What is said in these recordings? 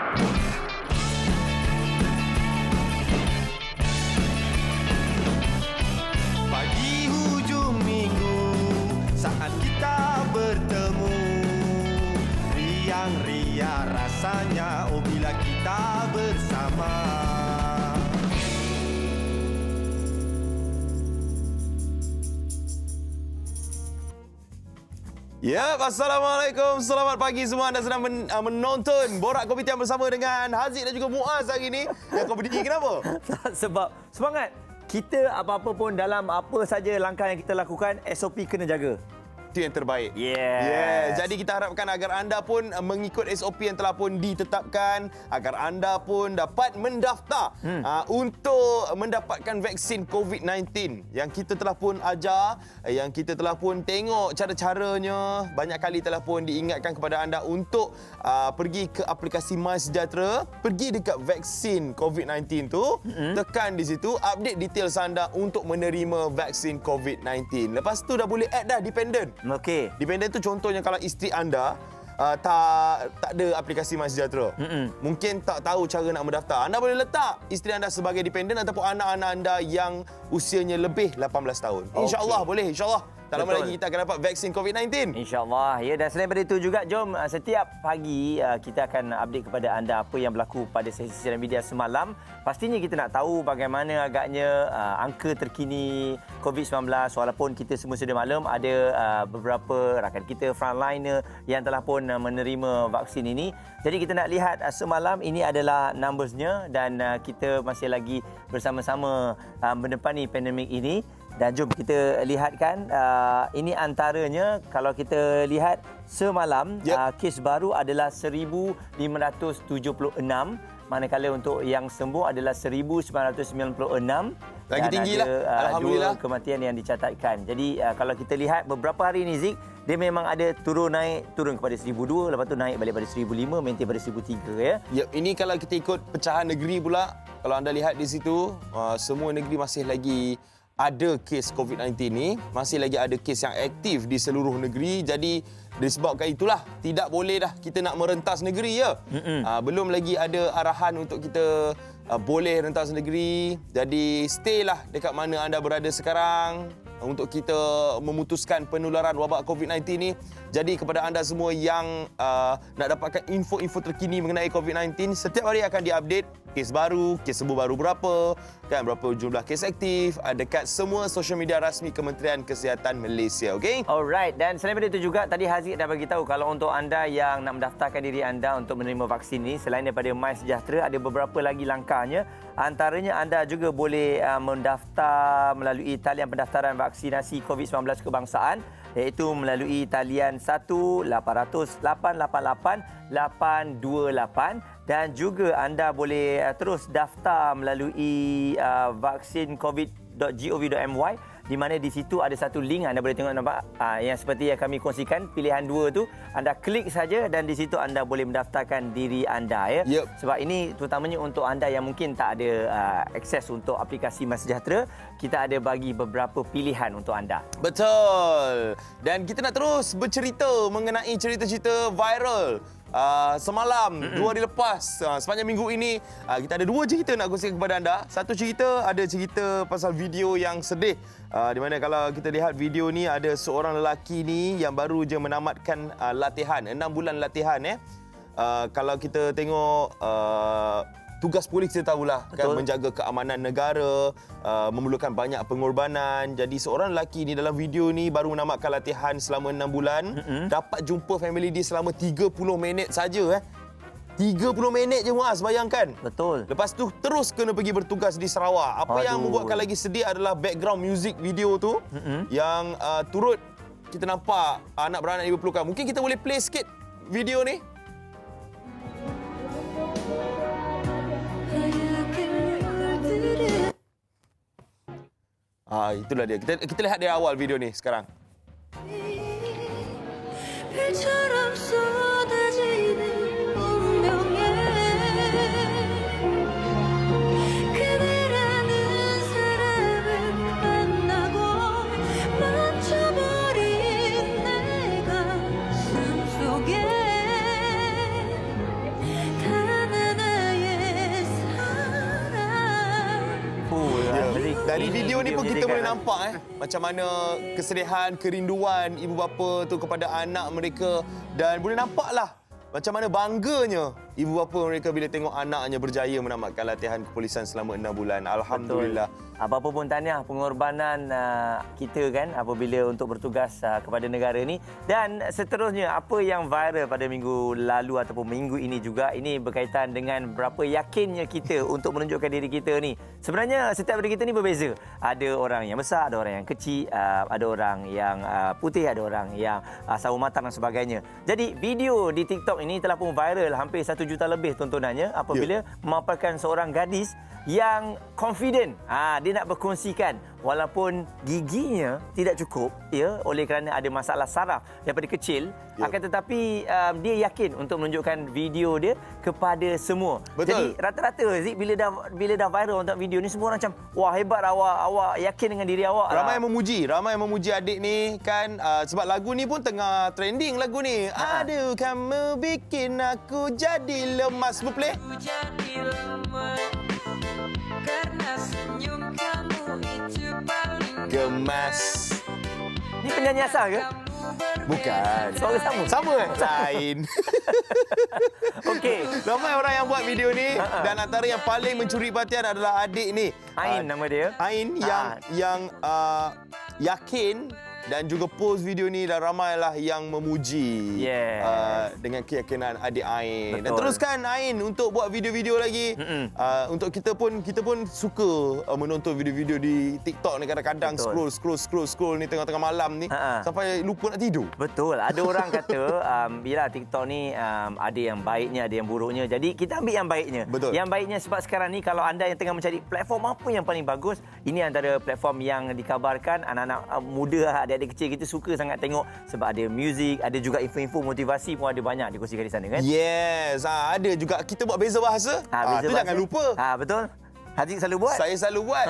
Pagi hujung minggu saat kita bertemu, riang-riang rasanya oh bila kita bersama. Ya, Assalamualaikum. Selamat pagi semua. Anda sedang menonton Borak Kopitiam bersama dengan Haziq dan juga Muaz hari ini. Yang kau berdiri kenapa? Sebab semangat. Kita apa-apa pun dalam apa saja langkah yang kita lakukan, SOP kena jaga. Itu yang terbaik. Yes. Jadi kita harapkan agar anda pun mengikut SOP yang telah pun ditetapkan, agar anda pun dapat mendaftar untuk mendapatkan vaksin COVID-19 yang kita telah pun ajar, yang kita telah pun tengok cara-caranya. Banyak kali telah pun diingatkan kepada anda untuk pergi ke aplikasi MySejahtera, pergi dekat vaksin COVID-19 tu, tekan di situ, update details anda untuk menerima vaksin COVID-19. Lepas tu dah boleh add dah dependent. Okey. Dependent tu contohnya kalau isteri anda tak ada aplikasi MySejahtera. Mungkin tak tahu cara nak mendaftar. Anda boleh letak isteri anda sebagai dependent ataupun anak-anak anda yang usianya lebih 18 tahun. InsyaAllah boleh, insyaAllah. Tak lama lagi kita akan dapat vaksin COVID-19. InsyaAllah. Ya, dan selain daripada itu juga, jom setiap pagi kita akan update kepada anda apa yang berlaku pada sesi siaran media semalam. Pastinya kita nak tahu bagaimana agaknya angka terkini COVID-19 walaupun kita semua sudah maklum ada beberapa rakan kita frontliner yang telah pun menerima vaksin ini. Jadi kita nak lihat semalam ini adalah numbersnya dan kita masih lagi bersama-sama menepani pandemik ini. Dan jom kita lihatkan ini antaranya kalau kita lihat semalam kes baru adalah 1,576 manakala untuk yang sembuh adalah 1,996. Lagi tinggilah, alhamdulillah. 2 kematian yang dicatatkan. Jadi kalau kita lihat beberapa hari ini Zik, dia memang ada turun kepada 1,200, lepas tu naik balik pada 1,500, maintain pada 1,300 ya. Ya, ini kalau kita ikut pecahan negeri pula, kalau anda lihat di situ, semua negeri masih lagi ada kes COVID-19 ni, masih lagi ada kes yang aktif di seluruh negeri. Jadi disebabkan itulah tidak boleh dah kita nak merentas negeri ya. Belum lagi ada arahan untuk kita boleh rentas negeri. Jadi stay lah dekat mana anda berada sekarang untuk kita memutuskan penularan wabak COVID-19 ni. Jadi kepada anda semua yang nak dapatkan info-info terkini mengenai COVID-19, setiap hari akan diupdate kes baru, kes sembuh baru berapa, kan, berapa jumlah kes aktif dekat semua social media rasmi Kementerian Kesihatan Malaysia, okey? Alright, dan selain daripada itu juga tadi Haziq dah bagi tahu kalau untuk anda yang nak mendaftarkan diri anda untuk menerima vaksin ini, selain daripada MySejahtera ada beberapa lagi langkahnya. Antaranya anda juga boleh mendaftar melalui talian pendaftaran vaksinasi COVID-19 kebangsaan, iaitu melalui talian 1-888-828 dan juga anda boleh terus daftar melalui vaksincovid.gov.my di mana di situ ada satu link anda boleh tengok nampak yang seperti yang kami kongsikan pilihan 2 tu, anda klik saja dan di situ anda boleh mendaftarkan diri anda ya. Sebab ini terutamanya untuk anda yang mungkin tak ada akses untuk aplikasi MySejahtera, kita ada bagi beberapa pilihan untuk anda. Betul. Dan kita nak terus bercerita mengenai cerita-cerita viral semalam, 2 hari lepas, sepanjang minggu ini kita ada 2 cerita nak kongsikan kepada anda. Satu cerita, ada cerita pasal video yang sedih, di mana kalau kita lihat video ni ada seorang lelaki ni yang baru je menamatkan latihan, 6 bulan latihan kalau kita tengok tugas polis kita tahulah kan, menjaga keamanan negara, memerlukan banyak pengorbanan. Jadi seorang lelaki ni dalam video ni baru menamatkan latihan selama 6 bulan, dapat jumpa family dia selama 30 minit saja 30 minit je Muaz, bayangkan. Betul. Lepas tu terus kena pergi bertugas di Sarawak. Apa yang membuatkan lagi sedih adalah background music video tu yang turut kita nampak anak beranak yang diperlukan. Mungkin kita boleh play sikit video ni. Itulah dia. Kita lihat dari awal video ni sekarang. Dari video ni pun kita boleh menceritakan. nampak macam mana kesedihan, kerinduan ibu bapa tu kepada anak mereka dan boleh nampaklah macam mana bangganya ibu bapa mereka bila tengok anaknya berjaya menamatkan latihan kepolisian selama 6 bulan. Alhamdulillah. Betul. Apa-apa pun tahniah pengorbanan kita kan apabila untuk bertugas kepada negara ni. Dan seterusnya, apa yang viral pada minggu lalu ataupun minggu ini juga, ini berkaitan dengan berapa yakinnya kita untuk menunjukkan diri kita ni. Sebenarnya setiap diri kita ni berbeza. Ada orang yang besar, ada orang yang kecil, ada orang yang putih, ada orang yang sawo matang dan sebagainya. Jadi video di TikTok ini telah pun viral, hampir 1 juta lebih tontonannya apabila memaparkan seorang gadis yang confident. Dia nak berkongsikan walaupun giginya tidak cukup oleh kerana ada masalah saraf daripada kecil, akan tetapi dia yakin untuk menunjukkan video dia kepada semua. Betul. Jadi rata-rata Zik, bila dah viral untuk video ni, semua orang macam wah hebat awak yakin dengan diri awak. Ramai yang memuji adik ni kan, sebab lagu ni pun tengah trending lagu ni. Aduh kamu bikin aku jadi lemas. Lu play. Aku jadi lemah karena senyum kamu itu paling Gemas. Ni penyanyi asal ke? Bukan. Suara sama? Sama lain. Okey. Ramai orang yang buat video ni dan antara yang paling mencuri perhatian adalah adik ni. Ain nama dia. Ain yang yakin dan juga post video ni dan ramailah yang memuji dengan keyakinan adik Ain. Betul. Dan teruskan Ain untuk buat video-video lagi. Untuk kita pun suka menonton video-video di TikTok ni, kadang-kadang scroll ni tengah-tengah malam ni sampai lupa nak tidur. Betul. Ada orang kata bila TikTok ni ada yang baiknya, ada yang buruknya. Jadi kita ambil yang baiknya. Betul. Yang baiknya sebab sekarang ni kalau anda yang tengah mencari platform apa yang paling bagus, ini antara platform yang dikabarkan anak-anak muda, adik-adik kecil kita suka sangat tengok sebab ada muzik, ada juga info-info motivasi pun ada banyak dikongsikan di sana kan. Yes, ada juga kita buat beza bahasa. Beza Tu bahasa. jangan lupa. Betul. Haziq selalu buat. Saya selalu buat.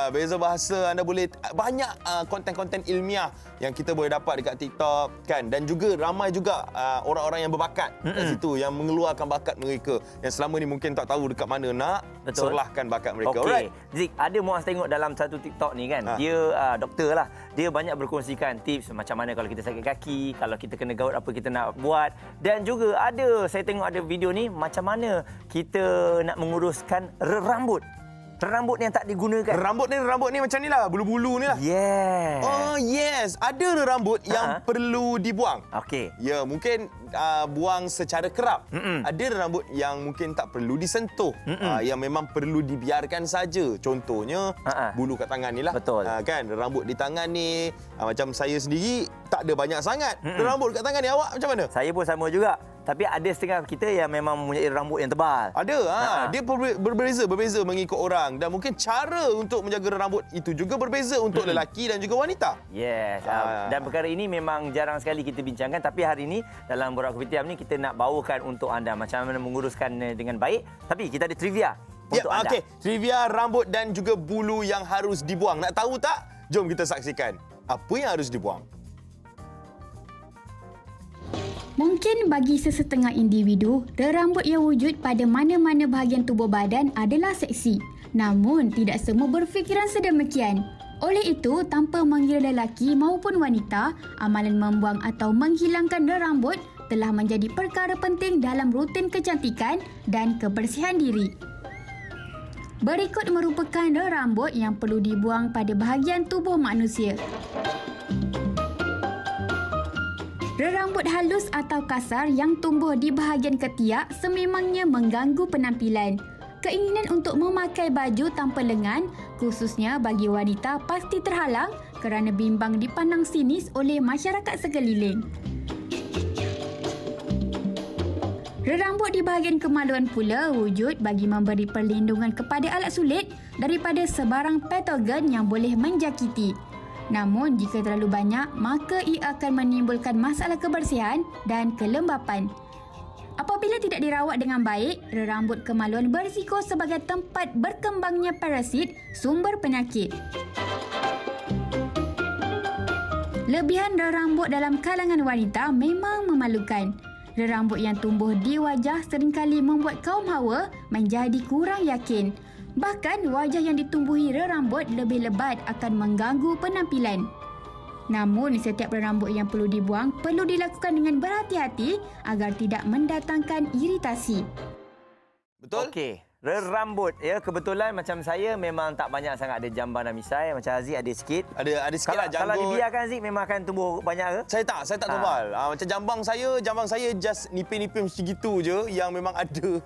Beza bahasa, anda boleh banyak konten-konten ilmiah yang kita boleh dapat dekat TikTok kan, dan juga ramai juga orang-orang yang berbakat kat situ yang mengeluarkan bakat mereka yang selama ni mungkin tak tahu dekat mana nak serlahkan bakat mereka. Okey. Alright. Zik, ada muas tengok dalam satu TikTok ni kan. Dia doktor lah. Dia banyak berkongsikan tips macam mana kalau kita sakit kaki, kalau kita kena gout apa kita nak buat. Dan juga saya tengok ada video ni macam mana kita nak menguruskan rambut. Rambut yang tak digunakan. Rambut ni macam ni lah, bulu-bulu ni lah. Yeah. Oh yes, ada rambut yang perlu dibuang. Okey. Ya, mungkin buang secara kerap. Ada rambut yang mungkin tak perlu disentuh, yang memang perlu dibiarkan saja. Contohnya bulu kat tangan ni lah. Betul. Kan, rambut di tangan ni macam saya sendiri tak ada banyak sangat. Rambut kat tangan ni, awak macam mana? Saya pun sama juga. Tapi ada setengah kita yang memang mempunyai rambut yang tebal. Ada, dia berbeza mengikut orang, dan mungkin cara untuk menjaga rambut itu juga berbeza untuk lelaki dan juga wanita. Yes. Dan perkara ini memang jarang sekali kita bincangkan, tapi hari ini dalam Borak Kopitiam ni kita nak bawakan untuk anda macam mana menguruskan dengan baik. Tapi kita ada trivia untuk anda. Okey, trivia rambut dan juga bulu yang harus dibuang. Nak tahu tak? Jom kita saksikan apa yang harus dibuang. Mungkin bagi sesetengah individu, rambut yang wujud pada mana-mana bahagian tubuh badan adalah seksi. Namun, tidak semua berfikiran sedemikian. Oleh itu, tanpa mengira lelaki maupun wanita, amalan membuang atau menghilangkan rambut telah menjadi perkara penting dalam rutin kecantikan dan kebersihan diri. Berikut merupakan rambut yang perlu dibuang pada bahagian tubuh manusia. Rambut halus atau kasar yang tumbuh di bahagian ketiak sememangnya mengganggu penampilan. Keinginan untuk memakai baju tanpa lengan, khususnya bagi wanita, pasti terhalang kerana bimbang dipandang sinis oleh masyarakat sekeliling. Rambut di bahagian kemaluan pula wujud bagi memberi perlindungan kepada alat sulit daripada sebarang patogen yang boleh menjakiti. Namun, jika terlalu banyak, maka ia akan menimbulkan masalah kebersihan dan kelembapan. Apabila tidak dirawat dengan baik, rambut kemaluan berisiko sebagai tempat berkembangnya parasit sumber penyakit. Lebihan rambut dalam kalangan wanita memang memalukan. Rambut yang tumbuh di wajah seringkali membuat kaum hawa menjadi kurang yakin. Bahkan wajah yang ditumbuhi rambut lebih lebat akan mengganggu penampilan. Namun, setiap rambut yang perlu dibuang perlu dilakukan dengan berhati-hati agar tidak mendatangkan iritasi. Betul? Okey. Rambut ya, kebetulan macam saya memang tak banyak sangat ada jamban dan misai. Macam Aziz ada sikit. Ada sikit lah janggut. Kalau dibiarkan Aziz memang akan tumbuh banyak ke? Saya tak tebal. Macam jambang saya just nipis-nipis macam gitu je yang memang ada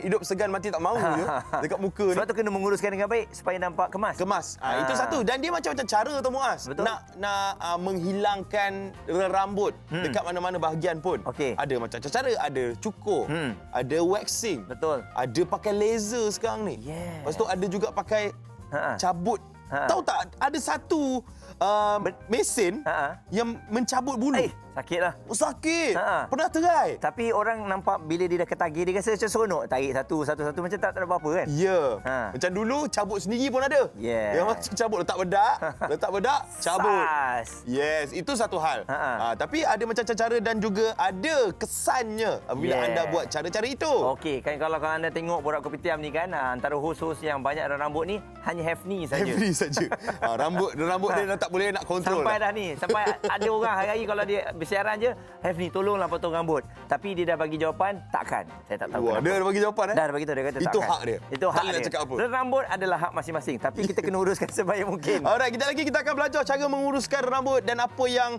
hidup segan mati tak mahu je dekat muka ni. Sebab tu kena menguruskan dengan baik supaya nampak kemas. Itu satu. Dan dia macam-macam cara tu Muaz. Betul. Nak menghilangkan rambut dekat mana-mana bahagian pun. Okey. Ada macam-macam cara, ada cukur, ada waxing. Betul. Ada pakai laser sekarang ni. Yes. Lepas tu ada juga pakai cabut. Tahu tak ada satu mesin yang mencabut bulu. Sakitlah. Sakit. Pernah try? Tapi orang nampak bila dia dah ketagih, dia rasa macam seronok. Tarik satu-satu macam tak ada apa-apa kan? Ya. Macam dulu cabut sendiri pun ada. Yeah. Yang macam cabut letak bedak, cabut. Sas. Yes, itu satu hal. Tapi ada macam cara dan juga ada kesannya apabila anda buat cara-cara itu. Okey, kan kalau anda tengok Borak Kopitiam ni kan, antara host-host yang banyak ada rambut ni hanya Hafni saja. Hafni saja. Rambut dia dah tak boleh nak kontrol. Sampai dah ni, sampai ada orang hari-hari kalau dia bersiaran je, Hafni tolonglah potong rambut. Tapi dia dah bagi jawapan, takkan. Saya tak tahu kenapa. Dia dah bagi jawapan Dah bagi tahu, dia kata takkan. Itu hak dia. Itu hak tak boleh dia. nak cakap apa. Rambut adalah hak masing-masing, tapi kita kena uruskan sebaik mungkin. Alright, kita akan belajar cara menguruskan rambut dan apa yang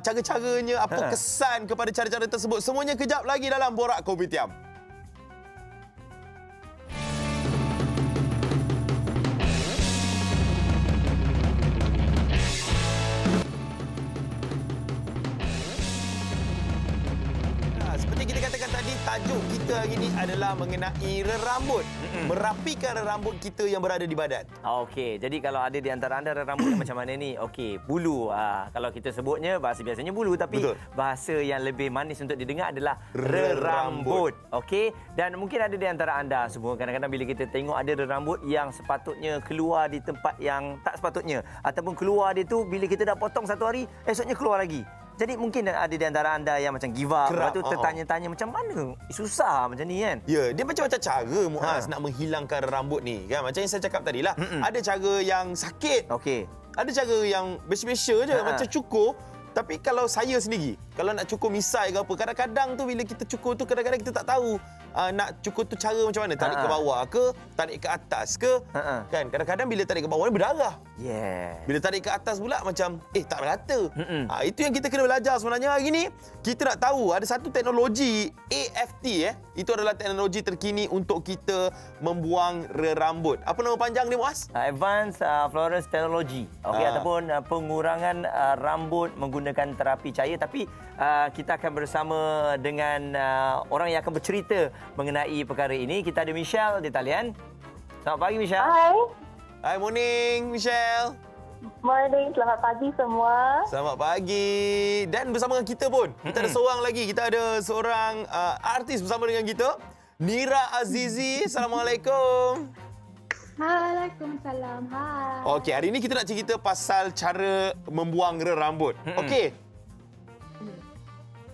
cara-caranya, apa kesan kepada cara-cara tersebut. Semuanya kejap lagi dalam Borak Kopitiam. Seperti kita katakan tadi, tajuk kita hari ini adalah mengenai rambut. Merapikan rambut kita yang berada di badan. Okey, jadi kalau ada di antara anda rambut yang macam mana ni? Okey, bulu. Kalau kita sebutnya, bahasa biasanya bulu. Tapi bahasa yang lebih manis untuk didengar adalah rambut. Okey, dan mungkin ada di antara anda semua, kadang-kadang bila kita tengok ada rambut yang sepatutnya keluar di tempat yang tak sepatutnya. Ataupun keluar dia tu bila kita dah potong satu hari, esoknya keluar lagi. Jadi mungkin ada di antara anda yang macam give up. Lepas tu tertanya-tanya macam mana? Susah macam ni kan? Ya, dia macam-macam cara Muaz nak menghilangkan rambut ni kan. Macam yang saya cakap tadi lah. Ada cara yang sakit. Okey. Ada cara yang biasa-biasa je macam cukur. Tapi kalau saya sendiri, kalau nak cukur misai ke apa, kadang-kadang tu bila kita cukur tu kadang-kadang kita tak tahu nak cukur tu cara macam mana. Tarik ke bawah ke, tarik ke atas ke. Kan kadang-kadang bila tarik ke bawah ni berdarah. Bila tarik ke atas pula macam tak rata. Itu yang kita kena belajar sebenarnya hari ni. Kita nak tahu ada satu teknologi AFT itu adalah teknologi terkini untuk kita membuang rambut. Apa nama panjang dia Muaz? Advanced Fluorescence Technology. Okey, ataupun pengurangan rambut menggunakan terapi cahaya. Tapi kita akan bersama dengan orang yang akan bercerita mengenai perkara ini. Kita ada Michelle di talian. Selamat pagi Michelle. Hai, morning Michelle. Morning, selamat pagi semua. Selamat pagi. Dan bersama dengan kita pun, kita ada seorang lagi. Kita ada seorang artis bersama dengan kita. Nira Azizi. Assalamualaikum. Waalaikumsalam. Hai. Okey, hari ini kita nak cerita pasal cara membuang rambut. Okey.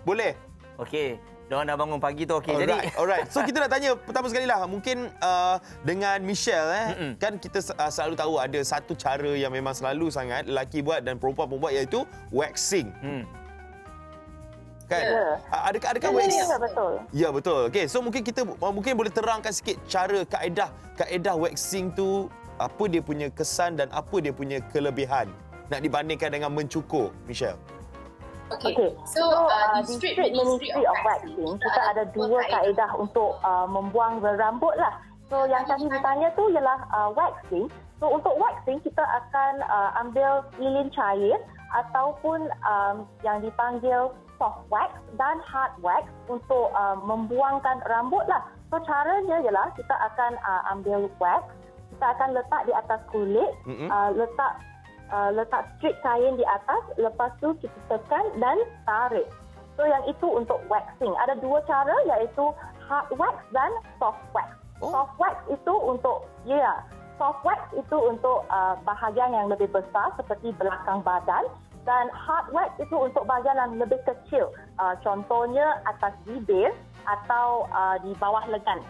Boleh? Okey. Diorang dah bangun pagi tu. Okey. Alright. So kita nak tanya pertama sekali lah. Mungkin dengan Michelle kan kita selalu tahu ada satu cara yang memang selalu sangat lelaki buat dan perempuan pun buat, iaitu waxing. Kan? Adakah waxing? Ya, betul. Ya, betul. Okey, so mungkin boleh terangkan sikit cara kaedah waxing tu, apa dia punya kesan dan apa dia punya kelebihan nak dibandingkan dengan mencukur, Michelle. Okay. So di Street Ministry of Waxing, kita ada dua kaedah untuk membuang rambut lah. So yang kami bertanya tu ialah waxing. So untuk waxing, kita akan ambil lilin cair ataupun yang dipanggil soft wax dan hard wax untuk membuangkan rambut lah. So caranya ialah kita akan ambil wax, kita akan letak di atas kulit, letak strip kain di atas, lepas tu kita tekan dan tarik. So yang itu untuk waxing. Ada dua cara, iaitu hard wax dan soft wax. Soft wax itu untuk bahagian yang lebih besar seperti belakang badan, dan hard wax itu untuk bahagian yang lebih kecil. Contohnya atas bibir atau di bawah lengan.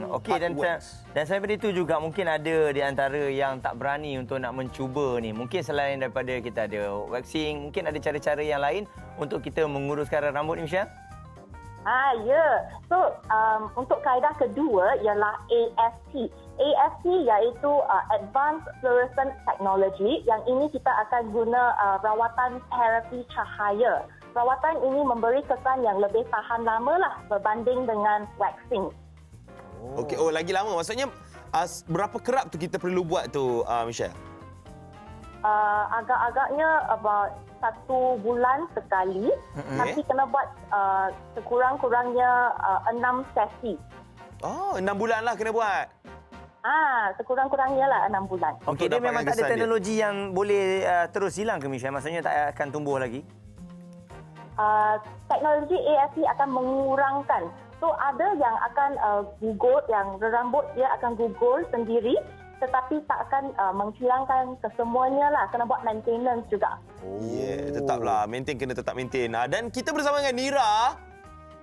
Okey, Hard wax. dan selain daripada itu juga mungkin ada di antara yang tak berani untuk nak mencuba ni. Mungkin selain daripada kita ada waxing, mungkin ada cara-cara yang lain untuk kita menguruskan rambut ni, Michelle? Ya. So, untuk kaedah kedua ialah AFT. AFT iaitu Advanced Fluorescent Technology. Yang ini kita akan guna rawatan terapi cahaya. Rawatan ini memberi kesan yang lebih tahan lama lah berbanding dengan waxing. Okey, lagi lama. Maksudnya berapa kerap tu kita perlu buat tu, Michelle? Agak-agaknya about 1 bulan sekali. Tapi kena buat sekurang-kurangnya 6 sesi. 6 bulan lah kena buat. Sekurang-kurangnya lah 6 bulan. Okey, dia dapatkan memang tak ada kesan dia. teknologi yang boleh terus hilang ke, Michelle? Maksudnya tak akan tumbuh lagi? Teknologi AFT akan mengurangkan. So ada yang akan gugur, yang rambut dia akan gugur sendiri, tetapi tak akan menghilangkan kesemuanya lah. Kena buat maintenance juga. Tetaplah kena tetap maintain. Dan kita bersama dengan Nira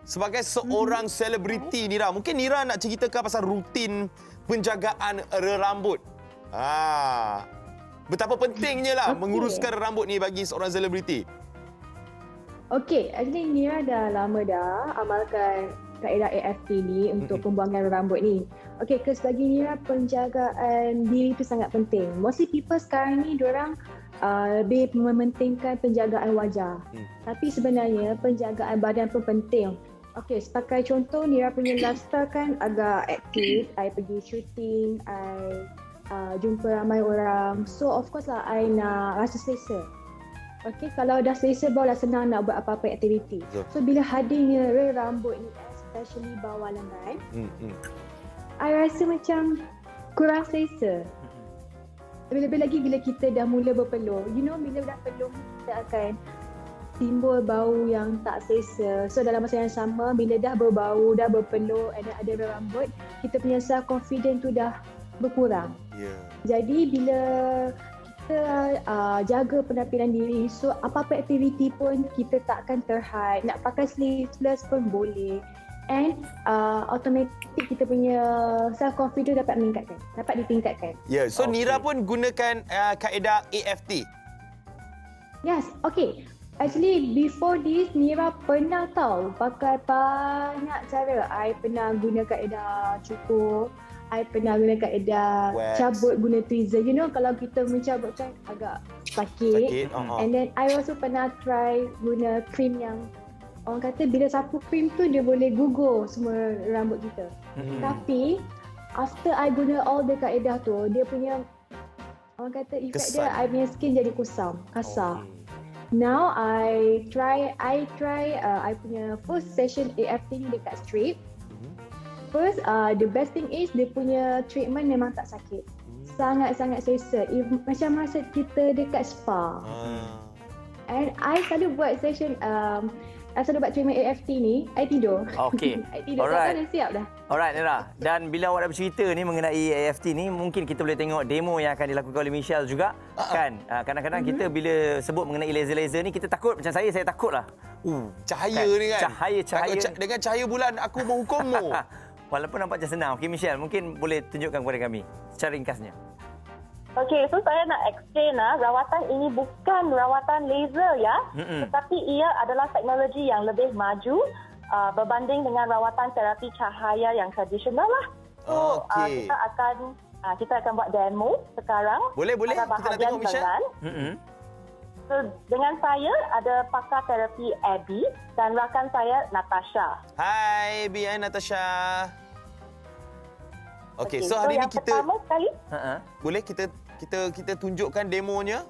sebagai seorang selebriti. Nira, mungkin Nira nak ceritakan pasal rutin penjagaan rambut. Betapa pentingnya lah menguruskan rambut ni bagi seorang selebriti. Okey, actually Nira dah lama dah amalkan kaedah AFT ni untuk pembuangan rambut ni. Okey, bagi Nira penjagaan diri tu sangat penting. Mostly people sekarang ni diorang lebih mementingkan penjagaan wajah. Tapi sebenarnya penjagaan badan pun penting. Okey, sebagai contoh Nira punya lifestyle kan agak aktif. I pergi shooting, I jumpa ramai orang. So of course lah I nak rasa selesa. Okey, kalau dah selesa barulah senang nak buat apa-apa aktiviti. So bila hadirnya rambut ni, especially bawah lengan, I rasa macam kurang selesa. Lebih-lebih lagi bila kita dah mula berpeluh. Bila dah peluh kita akan timbul bau yang tak selesa. So dalam masa yang sama, bila dah berbau, dah berpeluh, ada rambut, kita punya self-confidence tu dah berkurang. Jadi bila kita jaga penampilan diri, so apa-apa aktiviti pun kita takkan terhad. Nak pakai sleeveless pun boleh. And automatic kita punya self-confidence dapat ditingkatkan. So Nira pun gunakan kaedah AFT. Yes, okay. Actually, before this, Nira pernah tahu pakai banyak cara. I pernah guna kaedah cukur. I pernah guna kaedah cabut guna tweezer. Kalau kita mencabut kan agak sakit. And then I also pernah try guna krim yang orang kata bila sapu krim tu dia boleh gugur semua rambut kita. Tapi after I guna all the kaedah tu, dia punya orang kata effect dia, I punya skin jadi kusam, kasar. Now I try I punya first session AFT ni dekat strip. First, the best thing is dia punya treatment memang tak sakit. Sangat-sangat selesa. Macam masa kita dekat spa. And I selalu buat session, I selalu buat treatment AFT ni, I tidur. Okey. I tidur, Alright. dah siap dah. Alright, Nira. Dan bila awak dah bercerita ni mengenai AFT ni, mungkin kita boleh tengok demo yang akan dilakukan oleh Michelle juga. Kan? Kadang-kadang kita bila sebut mengenai laser-laser ni, kita takut. Macam saya takut lah. Cahaya ni kan? Cahaya. Dengan cahaya bulan, aku menghukummu. Walaupun nampak macam senang. Okey, Michelle, mungkin boleh tunjukkan kepada kami secara ringkasnya. Okey, so saya nak explain rawatan ini bukan rawatan laser ya. Tetapi ia adalah teknologi yang lebih maju berbanding dengan rawatan terapi cahaya yang tradisional lah. So, kita akan buat demo sekarang. Boleh. Pada Kita nak bahagian tengok, Michelle. lengan. So, dengan saya ada pakar terapi Abby dan rakan saya Natasha. Hai, Abby and Natasha. Okey, so so hari ni yang kita pertama sekali, boleh kita tunjukkan demonya.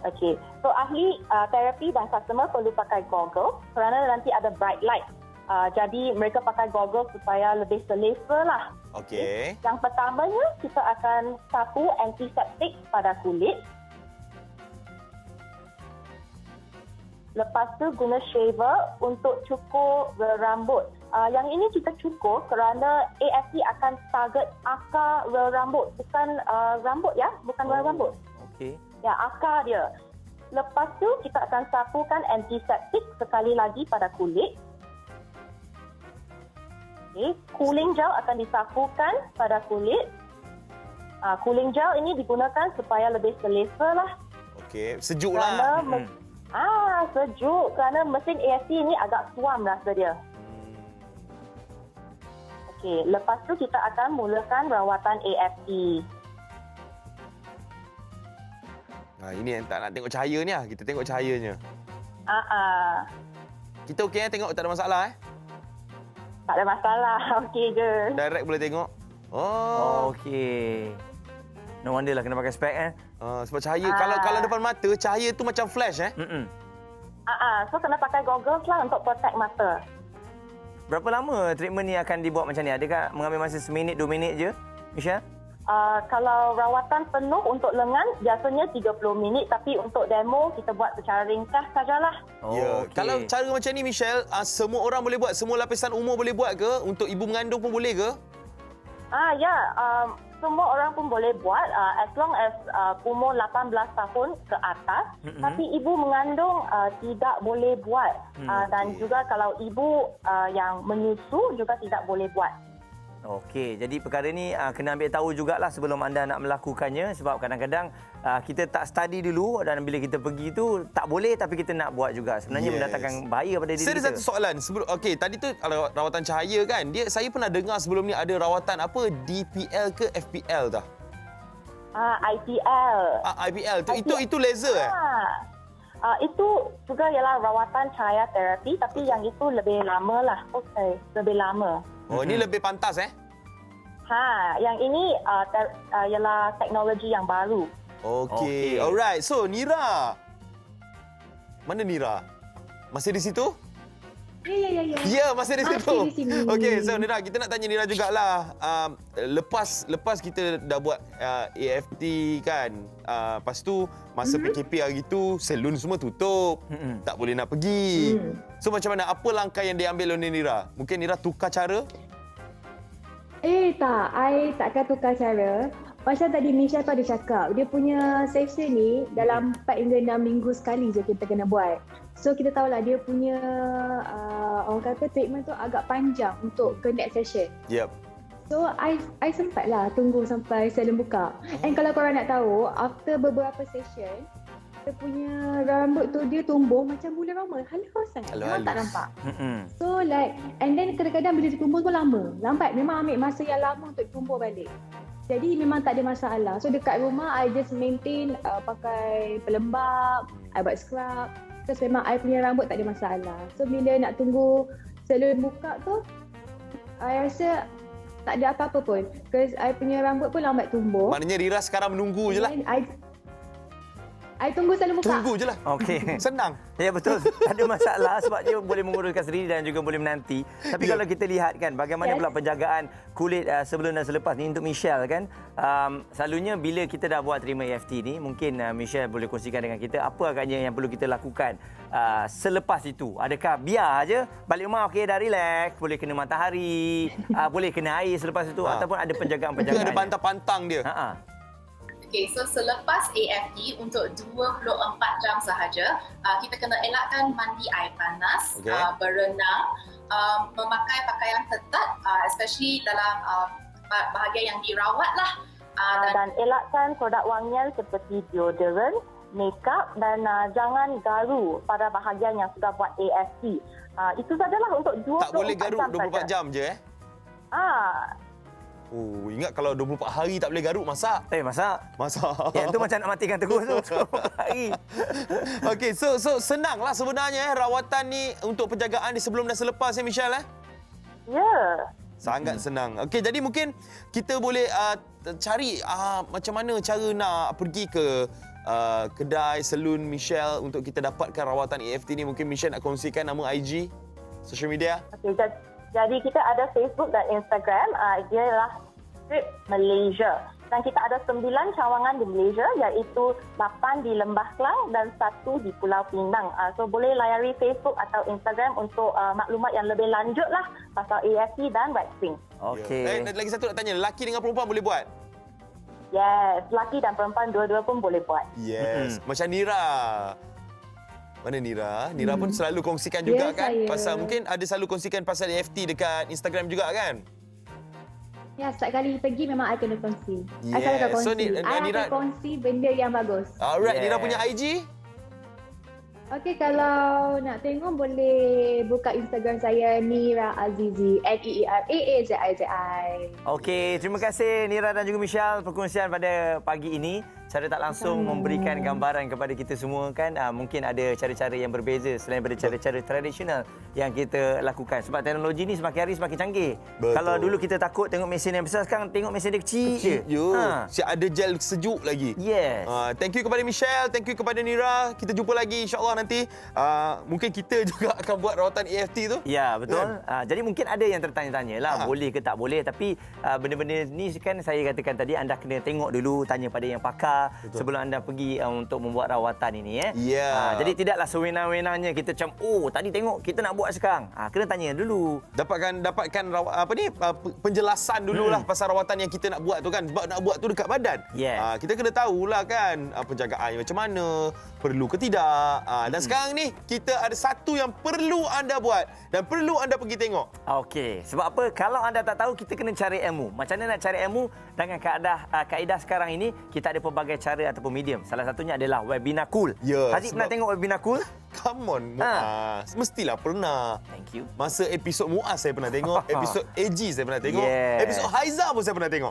okey. So ahli terapi dan customer perlu pakai goggle kerana nanti ada bright light. Jadi mereka pakai goggle supaya lebih selesa lah. Okey. Yang pertamanya kita akan sapu antiseptik pada kulit. Lepas tu guna shaver untuk cukur rambut. Yang ini kita cukur kerana AFT akan target akar rambut. Bukan rambut ya, bukan rambut. Okey. Ya, akar dia. Lepas tu kita akan sapukan antiseptik sekali lagi pada kulit. Okay. Cooling gel akan disapukan pada kulit. Cooling gel ini digunakan supaya lebih selesa lah. Okey, sejuk Kerana lah. sejuk. Kerana mesin AFT ini agak suam rasa dia. Okey, lepas tu kita akan mulakan rawatan AFT. Ini yang tak nak tengok cahaya ni lah. Kita tengok cahayanya. Kita okey tengok, tak ada masalah Tak ada masalah. Okey je. Direct boleh tengok. Okey. No wonder lah kena pakai spek Sebab cahaya kalau depan mata cahaya tu macam flash So kena pakai goggles lah untuk protect mata. Berapa lama treatment ni akan dibuat macam ni? Adakah mengambil masa 1 minit, 2 minit je, Michelle? Kalau rawatan penuh untuk lengan biasanya 30 minit, tapi untuk demo kita buat secara ringkas sajalah. Ya. okey. Kalau cara macam ni Michelle, semua orang boleh buat, semua lapisan umur boleh buat ke? Untuk ibu mengandung pun boleh ke? Semua orang pun boleh buat as long as umur 18 tahun ke atas. Tapi ibu mengandung tidak boleh buat. Dan juga kalau ibu yang menyusu juga tidak boleh buat. Okey, jadi perkara ni kena ambil tahu jugalah sebelum anda nak melakukannya, sebab kadang-kadang kita tak study dulu dan bila kita pergi tu tak boleh tapi kita nak buat juga. Sebenarnya mendatangkan bahaya pada diri Saya ada kita. satu soalan. Okey, tadi tu rawatan cahaya kan. Saya pernah dengar sebelum ni ada rawatan apa DPL ke FPL dah? IPL. IPL itu laser Itu juga ialah rawatan cahaya terapi, tapi yang itu lebih lama lah. Okey, lebih lama. Ini lebih pantas Yang ini ialah teknologi yang baru. Okey. Alright. So, Nira. Mana Nira? Masih di situ? Ya. Ya, masih di situ. Masih di sini. Okey, so Nira, kita nak tanya Nira jugalah. Lepas kita dah buat AFT kan. Lepas tu masa PKP hari tu salon semua tutup. Tak boleh nak pergi. So macam mana, apa langkah yang diambil oleh Nira? Mungkin Nira tukar cara? Tak. I takkan tukar cara. Macam tadi Misha tu ada cakap, dia punya session ni dalam 4 hingga 6 minggu sekali je kita kena buat. So kita tahulah dia punya orang kata treatment tu agak panjang untuk ke next session. Yep. So I sempatlah tunggu sampai salon buka. And kalau korang nak tahu, after beberapa session, dia punya rambut tu dia tumbuh macam bulan Ramadan. Halus sangat. Memang tak nampak. So like, and then kadang-kadang bila dia tumbuh pun lama. Lambat. Memang ambil masa yang lama untuk tumbuh balik. Jadi memang tak ada masalah. So dekat rumah, I just maintain pakai pelembab, I buat scrub. Terus memang I punya rambut tak ada masalah. So bila nak tunggu salon buka tu, I rasa tak ada apa-apa pun. Because I punya rambut pun lambat tumbuh. Maknanya Rira sekarang menunggu je lah. I tunggu salon buka. Tunggu je lah. Okey. Senang. Ya betul. Tak ada masalah sebab dia boleh menguruskan sendiri dan juga boleh menanti. Tapi kalau kita lihat kan bagaimana pula penjagaan kulit sebelum dan selepas ni untuk Michelle kan. Selalunya bila kita dah buat terima AFT ni, mungkin Michelle boleh kongsikan dengan kita apa agaknya yang perlu kita lakukan selepas itu. Adakah biar aja balik rumah okey dah relax, boleh kena matahari, boleh kena air selepas itu ataupun ada penjagaan-penjagaan. Ada pantang-pantang dia. Okay, so selepas AFT untuk 24 jam sahaja, kita kena elakkan mandi air panas, berenang, memakai pakaian ketat, especially dalam bahagian yang dirawat lah. Dan elakkan produk wangian seperti deodorant, makeup dan jangan garu pada bahagian yang sudah buat AFT. Itu sajalah untuk 24 jam saja. Tak boleh garuk 24 jam je ingat kalau 24 hari tak boleh garuk, masak. Masak. Yang tu macam nak matikan terus tu. Hari. Okey, so senanglah sebenarnya rawatan ni untuk penjagaan di sebelum dan selepas Michelle Ya. Sangat senang. Okey, jadi mungkin kita boleh cari macam mana cara nak pergi ke kedai salon Michelle untuk kita dapatkan rawatan AFT ni. Mungkin Michelle nak kongsikan nama IG, social media. Okey, jadi kita ada Facebook dan Instagram. Dia ialah Strip Malaysia. Dan kita ada 9 cawangan di Malaysia, iaitu 8 di Lembah Kelang dan 1 di Pulau Pinang. So boleh layari Facebook atau Instagram untuk maklumat yang lebih lanjut lah pasal AFT dan waxing. Okey. Lagi satu nak tanya, lelaki dengan perempuan boleh buat? Yes, lelaki dan perempuan dua-dua pun boleh buat. Yes. Macam Nira. Mana Nira? Nira pun selalu kongsikan juga kan? saya. Pasal mungkin ada selalu kongsikan pasal NFT dekat Instagram juga kan? Ya, setiap kali pergi memang I kena kongsi. I Yes. selalu akan kongsi. So, I Nira- akan kongsi benda yang bagus. Alright, Nira Yeah. punya IG? Okey, kalau nak tengok boleh buka Instagram saya Nira Azizi, NEERAAZIZI. Okey, terima kasih Nira dan juga Michelle perkongsian pada pagi ini. Cara tak langsung memberikan gambaran kepada kita semua kan. Mungkin ada cara-cara yang berbeza selain daripada cara-cara tradisional yang kita lakukan. Sebab teknologi ni semakin hari semakin canggih. Betul. Kalau dulu kita takut tengok mesin yang besar, sekarang tengok mesin dia kecil je. Siap ada gel sejuk lagi. Yes. Thank you kepada Michelle, thank you kepada Nira. Kita jumpa lagi insya-Allah nanti. Mungkin kita juga akan buat rawatan EFT tu. Ya, betul. Jadi mungkin ada yang tertanya-tanya lah, boleh ke tak boleh. Tapi benda-benda ni kan saya katakan tadi, anda kena tengok dulu, tanya pada yang pakar sebelum anda pergi untuk membuat rawatan ini. Ya. Jadi tidaklah sewenang-wenangnya kita macam, oh tadi tengok kita nak buat sekarang. Kena tanya dulu. Dapatkan penjelasan dululah pasal rawatan yang kita nak buat tu kan. Sebab nak buat tu dekat badan. Yes. Kita kena tahulah kan penjagaannya macam mana, perlu ke tidak. Dan sekarang ni kita ada satu yang perlu anda buat dan perlu anda pergi tengok. Okey, sebab apa? Kalau anda tak tahu, kita kena cari ilmu. Macam mana nak cari ilmu? Dengan kaedah sekarang ini, kita ada pelbagai cara ataupun medium. Salah satunya adalah webinar cool. Ya, Haziq pernah tengok webinar cool? Come on, Muaz. Mestilah pernah. Thank you. Masa episod Muaz saya pernah tengok, episod AG saya pernah tengok, Yes. episod Haiza pun saya pernah tengok.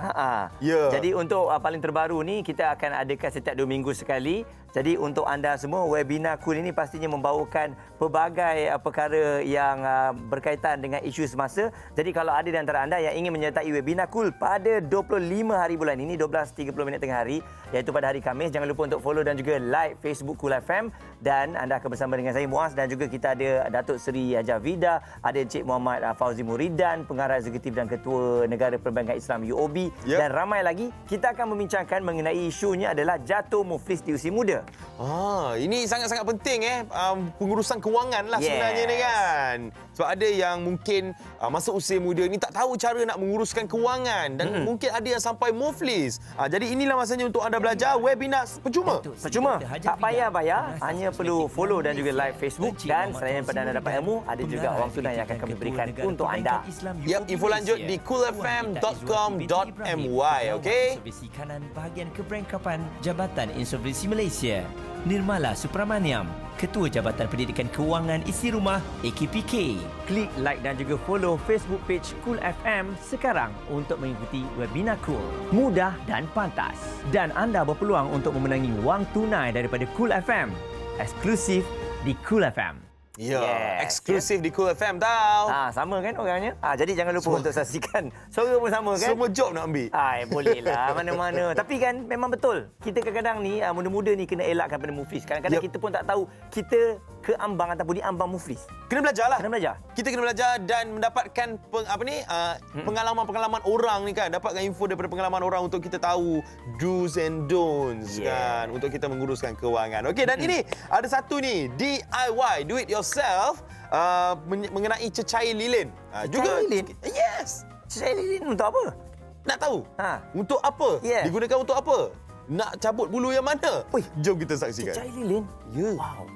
Ya. Jadi untuk paling terbaru ni, kita akan adakan setiap 2 minggu sekali. Jadi untuk anda semua, webinar cool ini pastinya membawakan pelbagai perkara yang berkaitan dengan isu semasa. Jadi kalau ada di antara anda yang ingin menyertai webinar cool pada 25 hari bulan ini, 12.30 minit tengah hari, iaitu pada hari Khamis, jangan lupa untuk follow dan juga like Facebook Cool FM. Dan anda akan bersama dengan saya Muaz, dan juga kita ada Datuk Seri Haji Vida, ada Encik Muhammad Fauzi Muridan, Pengarah Eksekutif dan Ketua Negara Perbankan Islam UOB, dan ramai lagi. Kita akan membincangkan mengenai isunya adalah jatuh muflis di usia muda. Ini sangat-sangat penting pengurusan kewangan lah sebenarnya ni kan. Sebab ada yang mungkin masa usia muda ni tak tahu cara nak menguruskan kewangan dan mungkin ada yang sampai muflis. Jadi inilah masanya untuk anda belajar webinar percuma. Percuma, tak payah bayar, hanya perlu follow dan juga like Facebook. Dan selain daripada anda dapat ilmu, ada juga wang tunai yang akan kami berikan untuk anda. Info lanjut di coolfm.com.my, okey? Insolvensi kanan bahagian keberangkapan Jabatan Insolvensi Malaysia. Nirmala Supramaniam, Ketua Jabatan Pendidikan Kewangan Isi Rumah AKPK. Klik like dan juga follow Facebook page Cool FM sekarang untuk mengikuti webinar Cool. Mudah dan pantas. Dan anda berpeluang untuk memenangi wang tunai daripada Cool FM. Eksklusif di Cool FM. Eksklusif di Cool FM tau. Sama kan orangnya? Jadi jangan lupa untuk saksikan. Suara pun sama kan? Semua job nak ambil. Bolehlah mana-mana. Tapi kan memang betul. Kita kadang-kadang ni muda-muda ni kena elakkan pada muflis. Kadang-kadang kita pun tak tahu kita ke ambang ataupun di ambang muflis. Kena belajarlah. Kena belajar. Kita kena belajar dan mendapatkan pengalaman-pengalaman orang ni kan. Dapatkan info daripada pengalaman orang untuk kita tahu do's and don'ts kan. Untuk kita menguruskan kewangan. Okey, dan ini ada satu ni. DIY, do it yourself, mengenai cecair lilin. Cecair lilin? Yes. Cecair lilin untuk apa? Nak tahu? Untuk apa? Yeah. Digunakan untuk apa? Nak cabut bulu yang mana? Jom kita saksikan. Cecair lilin? Ya. Wow.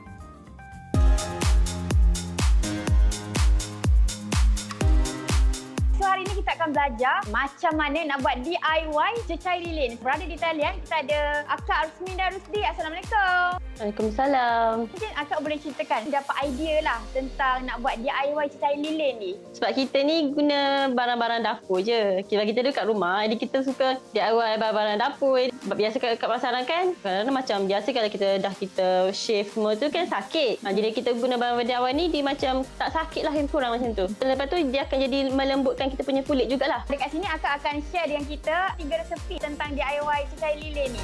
So hari ini kita akan belajar macam mana nak buat DIY cecair lilin. Berada di talian kita ada Akak Rusminda Rusdi. Assalamualaikum. Waalaikumsalam. Mungkin Akak boleh ceritakan dapat idea lah tentang nak buat DIY cecair lilin ni. Sebab kita ni guna barang-barang dapur je. Kita duduk kat rumah, jadi kita suka DIY barang-barang dapur. Biasa kat pasaran kan, kadang-kadang macam biasa kalau kita shave semua tu kan sakit. Jadi kita guna barang-barang DIY ni, dia macam tak sakit lah, yang kurang macam tu. Lepas tu dia akan jadi melembutkan kita punya kulit jugalah. Dekat sini Akak akan share dengan kita 3 resepi tentang DIY cecair lilin ni.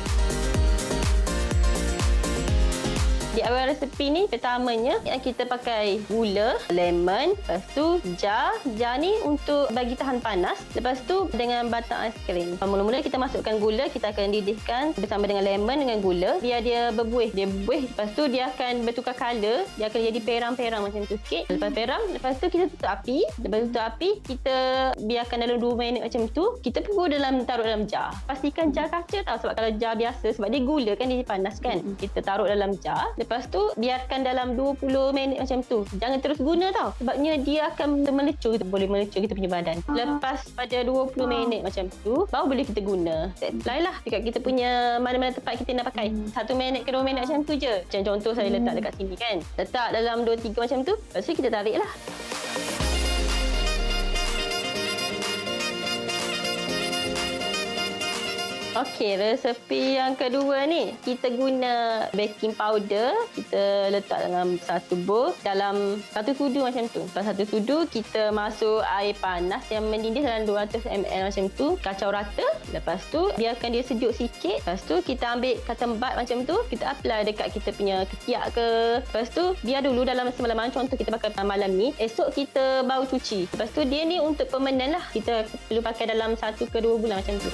DIY resepi ni pertamanya kita pakai gula, lemon, lepas tu jar ni untuk bagi tahan panas. Lepas tu dengan batang aiskrim. Mula-mula kita masukkan gula, kita akan didihkan bersama dengan lemon dengan gula biar dia berbuih. Dia berbuih, lepas tu dia akan bertukar color, dia akan jadi perang-perang macam tu sikit. Lepas perang, lepas tu kita tutup api. Lepas tutup api, kita biarkan dalam 2 minit macam tu. Kita taruh dalam jar. Pastikan jar kaca tau, sebab kalau jar biasa, sebab dia gula kan, dia panas kan. Kita taruh dalam jar. Lepas tu biarkan dalam 20 minit macam tu. Jangan terus guna tau. Sebabnya dia akan melecur, boleh melecur kita punya badan. Lepas pada 20 minit macam tu, baru boleh kita guna. Apply lah dekat kita punya mana-mana tempat kita nak pakai. 1 minit ke 2 minit macam tu je. Macam contoh saya letak dekat sini kan. Letak dalam 2-3 macam tu. Lepas tu kita tarik lah. Okey, resepi yang kedua ni, kita guna baking powder, kita letak dalam satu bowl, dalam satu sudu macam tu. Lepas satu sudu, kita masuk air panas yang mendidih dalam 200 ml macam tu, kacau rata. Lepas tu, biarkan dia sejuk sikit. Lepas tu, kita ambil cotton bud macam tu, kita apply dekat kita punya ketiak ke. Lepas tu, biar dulu dalam semalaman, contoh kita pakai malam ni, esok kita baru cuci. Lepas tu, dia ni untuk permanent lah. Kita perlu pakai dalam 1 ke 2 bulan macam tu.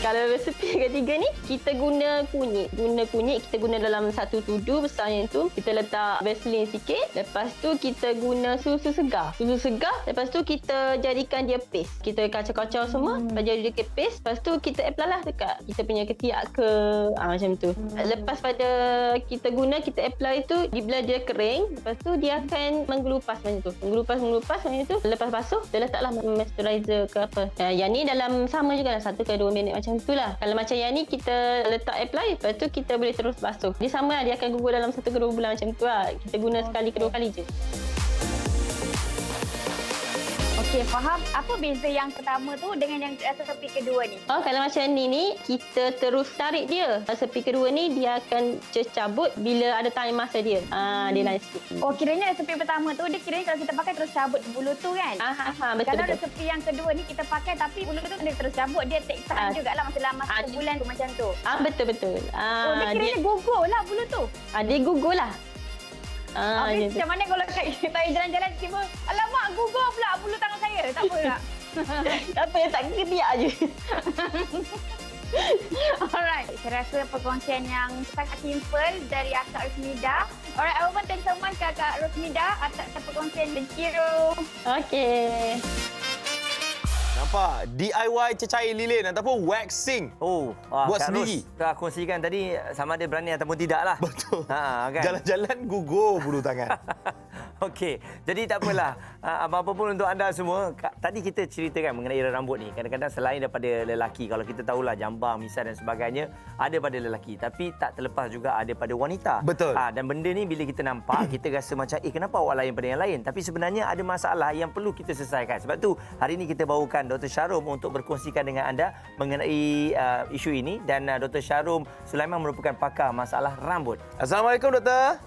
Kalau resepi ketiga ni, kita guna kunyit. Kita guna dalam satu sudu besarnya tu. Kita letak Vaseline sikit. Lepas tu kita guna susu segar. Lepas tu kita jadikan dia paste. Kita kacau-kacau semua. Lepas jadi dia paste. Lepas tu kita apply lah dekat kita punya ketiak ke. Macam tu. Lepas pada kita guna, kita apply tu, bila dia kering. Lepas tu dia akan menggelupas macam tu. Menggelupas macam tu. Lepas basuh, dia letaklah moisturizer ke apa. Yang ni dalam sama juga lah. 1 ke 2 minit macam itulah. Kalau macam yang ni kita letak apply, lepas tu kita boleh terus basuh. Dia sama lah, dia akan gugur dalam 1 ke 2 bulan macam tu lah. Kita guna sekali ke 2 kali je. Okey, faham. Apa beza yang pertama tu dengan yang resepi kedua ni? Kalau macam ni kita terus tarik dia. Resepi kedua ni dia akan cabut bila ada time masa dia. Dia lain sikit. Oh, kiranya resepi pertama tu dia kiranya kalau kita pakai terus cabut bulu tu kan? Betul. Kalau resepi yang kedua ni kita pakai tapi bulu tu dia terus cabut, dia take time jugalah dalam masa sebulan tu macam tu. Betul. Dia kiranya gugur lah bulu tu. Dia gugur lah. Habis macam mana kalau saya jalan-jalan tiba, alamak gugur pula bulu tangan saya. Tak apa tak? Tak apa, tak ketiak je. Alright, saya rasa perkongsian yang sangat simple dari Akak Rosmida. Alright, I want to thank so much Akak Rosmida atas perkongsian. Thank you. Okay. Nampak? DIY cecair lilin ataupun waxing. Buat sendiri. Kak kongsikan tadi sama ada berani ataupun tidak lah. Betul. Kan? Jalan-jalan gugur bulu tangan. Okey, jadi tak apalah. Apa-apa pun untuk anda semua. Tadi kita ceritakan mengenai rambut ni. Kadang-kadang selain daripada lelaki, kalau kita tahulah jambang, misai dan sebagainya, ada pada lelaki. Tapi tak terlepas juga ada pada wanita. Betul. Dan benda ni bila kita nampak, kita rasa macam, kenapa awak lain pada yang lain? Tapi sebenarnya ada masalah yang perlu kita selesaikan. Sebab tu, hari ini kita bawakan Dr. Sharom untuk berkongsikan dengan anda mengenai isu ini. Dan Dr. Sharom Sulaiman merupakan pakar masalah rambut. Assalamualaikum, Doktor.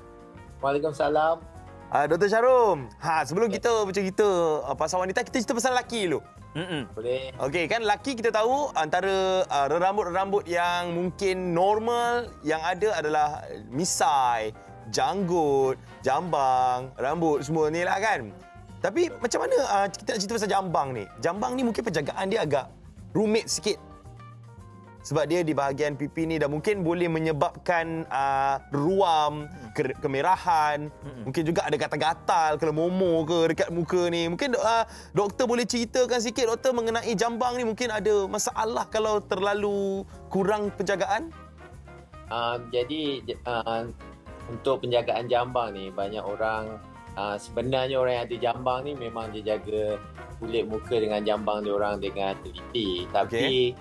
Waalaikumsalam. Dr. Sharom, sebelum kita bercerita pasal wanita, kita cerita pasal lelaki dulu. Boleh. Okey, kan lelaki kita tahu antara rambut-rambut yang mungkin normal yang ada adalah misai, janggut, jambang, rambut semua ni lah kan. Tapi macam mana kita nak cerita pasal jambang ni? Jambang ni mungkin penjagaan dia agak rumit sikit. Sebab dia di bahagian pipi ni dan mungkin boleh menyebabkan ruam, kemerahan. Mungkin juga ada gatal-gatal, kelomomo ke dekat muka ni. Mungkin doktor boleh ceritakan sikit, doktor, mengenai jambang ni mungkin ada masalah kalau terlalu kurang penjagaan? Jadi untuk penjagaan jambang ni, banyak orang, sebenarnya orang yang ada jambang ni memang dia jaga kulit muka dengan jambang dia orang dengan teliti. Tapi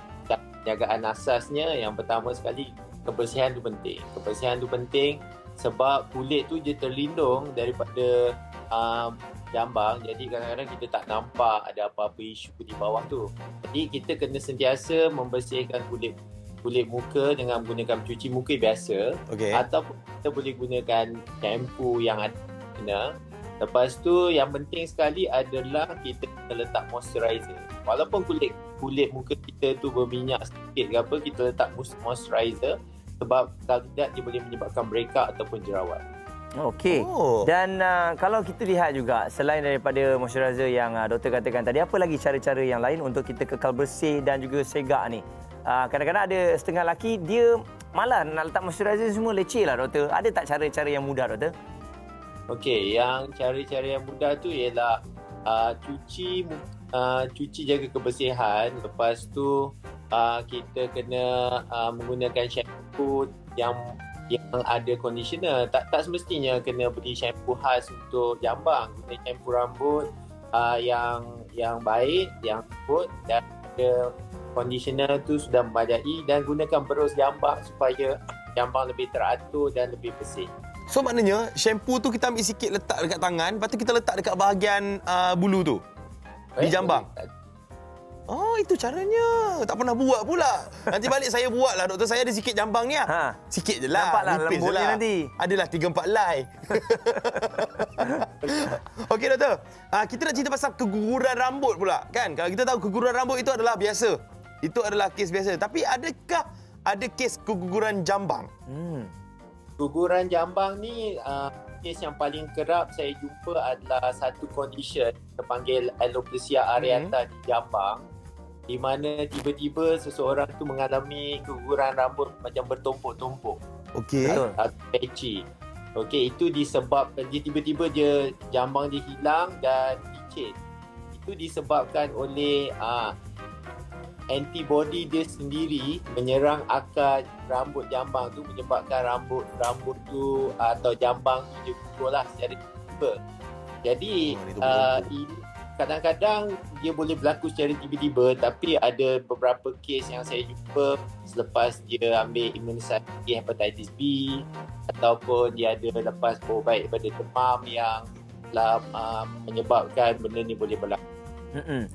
penjagaan asasnya yang pertama sekali, kebersihan tu penting. Kebersihan tu penting sebab kulit tu dia terlindung daripada jambang. Jadi kadang-kadang kita tak nampak ada apa-apa isu di bawah tu. Jadi kita kena sentiasa membersihkan kulit muka dengan menggunakan pencuci muka biasa. Ataupun kita boleh gunakan shampoo yang ada. Lepas tu yang penting sekali adalah kita letak moisturizer. Walaupun kulit muka kita tu berminyak sikit ke apa, kita letak moisturizer sebab kalau tidak dia boleh menyebabkan breakout ataupun jerawat. Okey. Dan kalau kita lihat juga selain daripada moisturizer yang doktor katakan tadi, apa lagi cara-cara yang lain untuk kita kekal bersih dan juga segak ni? Kadang-kadang ada setengah lelaki dia malas nak letak moisturizer, semua leceh lah doktor. Ada tak cara-cara yang mudah doktor? Okey, yang cara-cara yang mudah tu ialah cuci cuci, jaga kebersihan. Lepas tu kita kena menggunakan shampoo yang ada conditioner. Tak semestinya kena beli shampoo khas untuk jambang. Guna shampoo rambut yang baik, yang lembut dan ada conditioner tu sudah memadai, dan gunakan berus jambang supaya jambang lebih teratur dan lebih bersih. So maknanya shampoo tu kita ambil sikit letak dekat tangan, lepas tu kita letak dekat bahagian bulu tu. Di jambang. Oh, itu caranya. Tak pernah buat pula. Nanti balik saya buat lah, doktor. Saya ada sikit jambang ni lah. Sikit je lah. Nampaklah nipis lembutnya je lah. nanti. Adalah 3-4 helai. Okey, doktor. Kita nak cerita pasal keguguran rambut pula. Kan? Kalau kita tahu keguguran rambut itu adalah biasa. Itu adalah kes biasa. Tapi adakah ada kes keguguran jambang? Guguran jambang ni kes yang paling kerap saya jumpa adalah satu condition kita panggil alopecia areata di jambang, di mana tiba-tiba seseorang tu mengalami keguguran rambut macam bertumpuk-tumpuk. Okey. Atau patchy. Okey, itu disebabkan dia tiba-tiba jambang dia hilang dan licin. Itu disebabkan oleh antibody dia sendiri menyerang akar rambut jambang tu, menyebabkan rambut tu atau jambang tu dia gugur lah secara tiba-tiba. Jadi kadang-kadang dia boleh berlaku secara tiba-tiba, tapi ada beberapa kes yang saya jumpa selepas dia ambil imunisasi hepatitis B ataupun dia ada lepas berubat daripada demam yang telah menyebabkan benda ni boleh berlaku.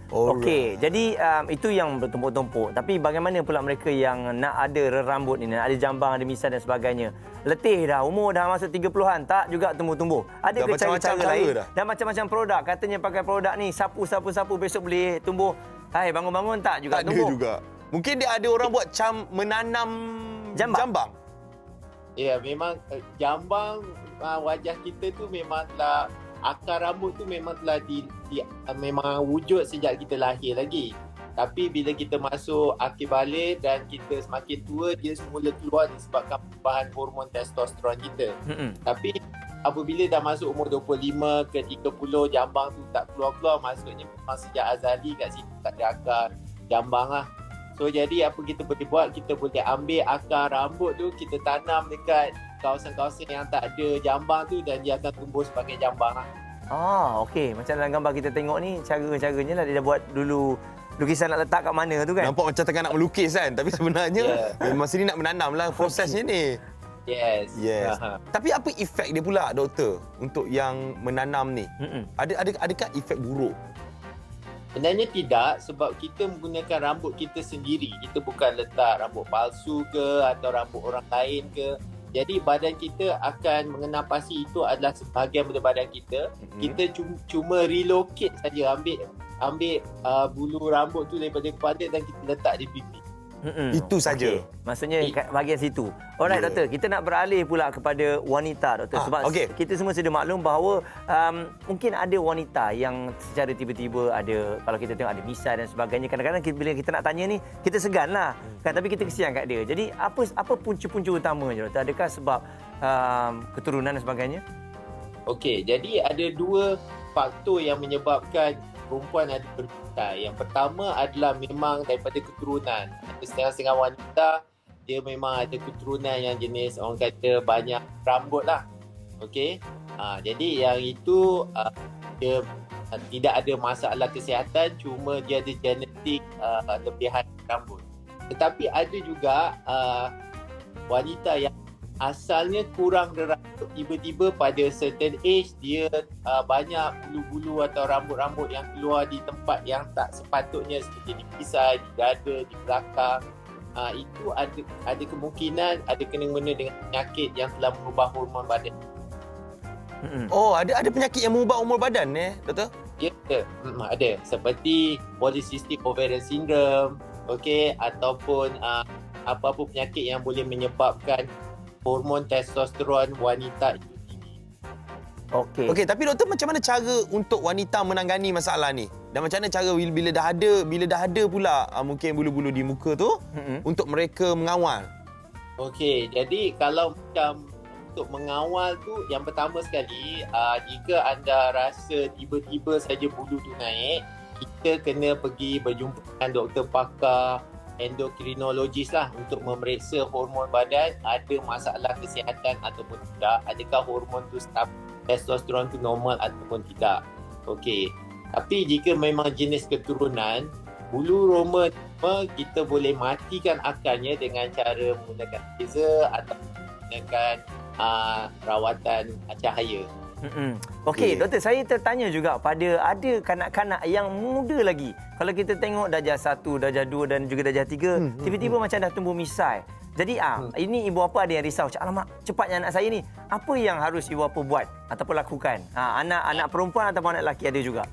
Okey, jadi itu yang bertumpuk-tumpuk. Tapi bagaimana pula mereka yang nak ada rambut ni, nak ada jambang, ada misai dan sebagainya? Letih dah, umur dah masuk 30-an, tak juga tumbuh-tumbuh. Ada ke cara-cara lain? Dan macam-macam produk. Katanya pakai produk ni, sapu besok boleh tumbuh. Hai, bangun-bangun tak juga tumbuh. Tak ada juga. Mungkin dia ada orang buat menanam jambang. Ya, memang jambang wajah kita tu memanglah akar rambut tu memang telah memang wujud sejak kita lahir lagi. Tapi bila kita masuk akhir balik dan kita semakin tua, dia semula keluar disebabkan perubahan hormon testosteron kita. Tapi apabila dah masuk umur 25 ke 30, jambang tu tak keluar-keluar, maksudnya memang sejak azali kat situ tak ada akar jambang lah. So jadi apa kita boleh buat, kita boleh ambil akar rambut tu, kita tanam dekat kawasan-kawasan yang tak ada jambang tu dan dia akan tumbuh sebagai jambang lah. Okey. Macam dalam gambar kita tengok ni, cara-caranya lah dia dah buat dulu lukisan nak letak kat mana tu kan. Nampak macam tengah nak melukis kan, tapi sebenarnya memang sini nak menanam lah prosesnya ni. Yes. Tapi apa efek dia pula, doktor, untuk yang menanam ni? Adakah efek buruk? Sebenarnya tidak, sebab kita menggunakan rambut kita sendiri. Kita bukan letak rambut palsu ke atau rambut orang lain ke. Jadi badan kita akan mengenal pasti itu adalah sebahagian daripada badan kita. Kita cuma relocate saja, ambil bulu rambut tu daripada kepala dan kita letak di pipi. Itu saja. Maksudnya bahagian situ. Alright, doktor, kita nak beralih pula kepada wanita, doktor, sebab kita semua sudah maklum bahawa mungkin ada wanita yang secara tiba-tiba ada, kalau kita tengok ada misai dan sebagainya, kadang-kadang bila kita nak tanya ni kita seganlah kan, tapi kita kesian kat dia. Jadi apa punca-punca utamanya, doktor? Adakah sebab keturunan dan sebagainya? Okey, jadi ada dua faktor yang menyebabkan perempuan ada bermisai. Yang pertama adalah memang daripada keturunan. Ada setengah-setengah wanita dia memang ada keturunan yang jenis orang kata banyak rambut lah. Okey. Jadi yang itu dia tidak ada masalah kesihatan, cuma dia ada genetik lebihan rambut. Tetapi ada juga wanita yang asalnya kurang rambut, tiba-tiba pada certain age dia banyak bulu-bulu atau rambut-rambut yang keluar di tempat yang tak sepatutnya, seperti di pisai, di dada, di belakang. Itu ada kemungkinan ada kena-mena dengan penyakit yang telah mengubah hormon badan. Oh, ada penyakit yang mengubah hormon badan doktor? Ya, ada. Seperti polycystic ovarian syndrome, okey, ataupun apa-apa penyakit yang boleh menyebabkan hormon testosteron wanita itu tinggi. Okey, tapi doktor, macam mana cara untuk wanita menangani masalah ni? Dan macam mana cara bila dah ada pula mungkin bulu-bulu di muka tu untuk mereka mengawal? Okey, jadi kalau macam untuk mengawal tu, yang pertama sekali, jika anda rasa tiba-tiba saja bulu tu naik, kita kena pergi berjumpa dengan doktor pakar endokrinologis lah untuk memeriksa hormon badan ada masalah kesihatan ataupun tidak, adakah hormon tu testosteron tu normal ataupun tidak. Okey. Tapi jika memang jenis keturunan bulu roma kita boleh matikan akarnya dengan cara menggunakan laser atau menggunakan rawatan cahaya. Okey, doktor, saya tertanya juga ada kanak-kanak yang muda lagi. Kalau kita tengok darjah 1, darjah 2 dan juga darjah 3, tiba-tiba macam dah tumbuh misai. Jadi ini ibu bapa ada yang risau. Alamak, cepatnya anak saya ni. Apa yang harus ibu bapa buat ataupun lakukan? Anak perempuan ataupun anak lelaki ada juga.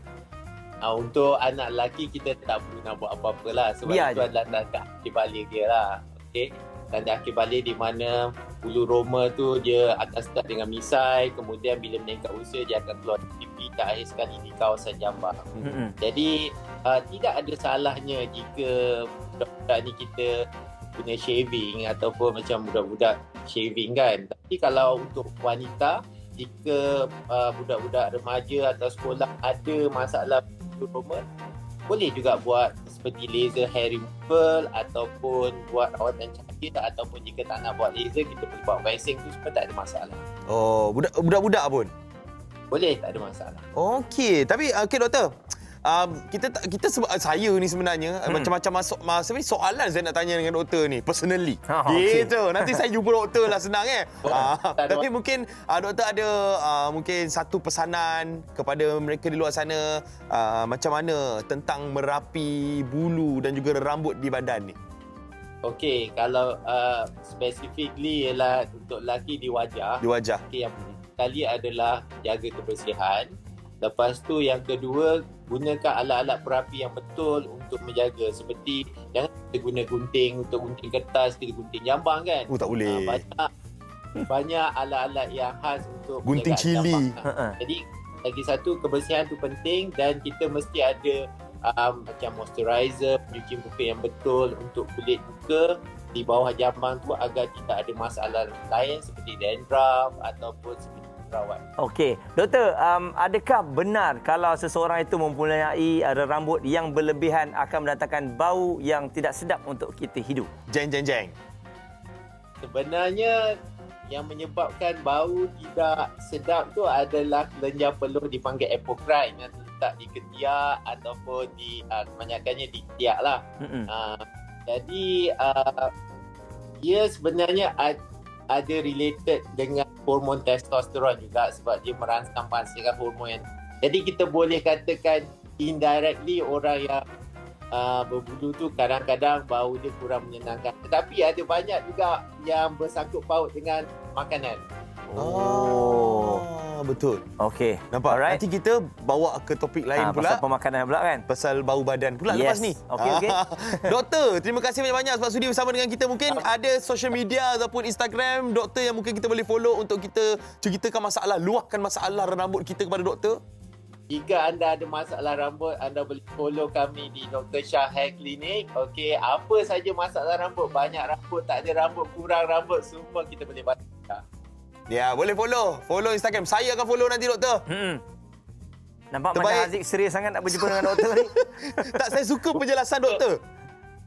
Untuk anak lelaki kita tak perlu nak buat apa-apa lah. Sebab Biar itu adalah tanda akhir balik dia lah. Okey. Tanda akhir balik di mana bulu roma tu dia akan start dengan misai, kemudian bila meningkat usia dia akan keluar pipi dan akhir sekali di kawasan jambang. Jadi tidak ada salahnya jika budak-budak ni kita guna shaving ataupun macam budak-budak shaving kan. Tapi kalau untuk wanita, jika budak-budak remaja atau sekolah ada masalah bulu roma, boleh juga buat seperti laser hair removal ataupun buat rawatan cahaya, ataupun jika tak nak buat laser kita boleh buat waxing tu semua tak ada masalah. Oh, budak-budak pun? Boleh, tak ada masalah. Okey, tapi doktor. Kita sebab saya ni sebenarnya macam-macam soalan saya nak tanya dengan doktor ni personally. Gitu. Nanti saya jumpa doktor lah, senang tapi mungkin doktor ada mungkin satu pesanan kepada mereka di luar sana macam mana tentang merapi bulu dan juga rambut di badan ni. Okey, kalau specifically ialah untuk lelaki di wajah. Di wajah. Okay, yang kali adalah jaga kebersihan. Lepas tu yang kedua, gunakan alat-alat perapi yang betul untuk menjaga. Seperti jangan kita guna gunting untuk gunting kertas, kita gunting jambang kan. Tak boleh. Banyak alat-alat yang khas untuk gunting cili. Jadi lagi satu, kebersihan tu penting dan kita mesti ada macam moisturizer, pencuci muka yang betul untuk kulit muka di bawah jambang tu agar tidak ada masalah lain seperti dandruff ataupun seperti perawat. Okey, doktor, adakah benar kalau seseorang itu mempunyai rambut yang berlebihan akan mendatangkan bau yang tidak sedap untuk kita hidup? Jeng. Sebenarnya yang menyebabkan bau tidak sedap tu adalah kelenjar peluh dipanggil apocrine yang terletak di ketiak ataupun di kebanyakannya di ketiak lah. Jadi ia sebenarnya ada related dengan hormon testosteron juga sebab dia merangsang pansirkan hormon yang. Jadi kita boleh katakan indirectly orang yang berbulu tu kadang-kadang bau dia kurang menyenangkan. Tetapi ada banyak juga yang bersangkut paut dengan makanan. Betul. Okey. Nampak? Alright. Nanti kita bawa ke topik lain pula. Pasal pemakanan pula kan? Pasal bau badan pula lepas ni. Okey. Doktor, terima kasih banyak-banyak sebab sudi bersama dengan kita. Mungkin ada social media ataupun Instagram doktor yang mungkin kita boleh follow untuk kita ceritakan masalah, luahkan masalah rambut kita kepada doktor. Jika anda ada masalah rambut, anda boleh follow kami di Dr. Shah Hair Clinic. Okey, apa saja masalah rambut, banyak rambut, tak ada rambut, kurang rambut, semua kita boleh bantu. Ya, boleh follow. Follow Instagram. Saya akan follow nanti, doktor. Nampak macam Haziq serius sangat nak berjumpa dengan doktor ni. Tak, saya suka penjelasan doktor.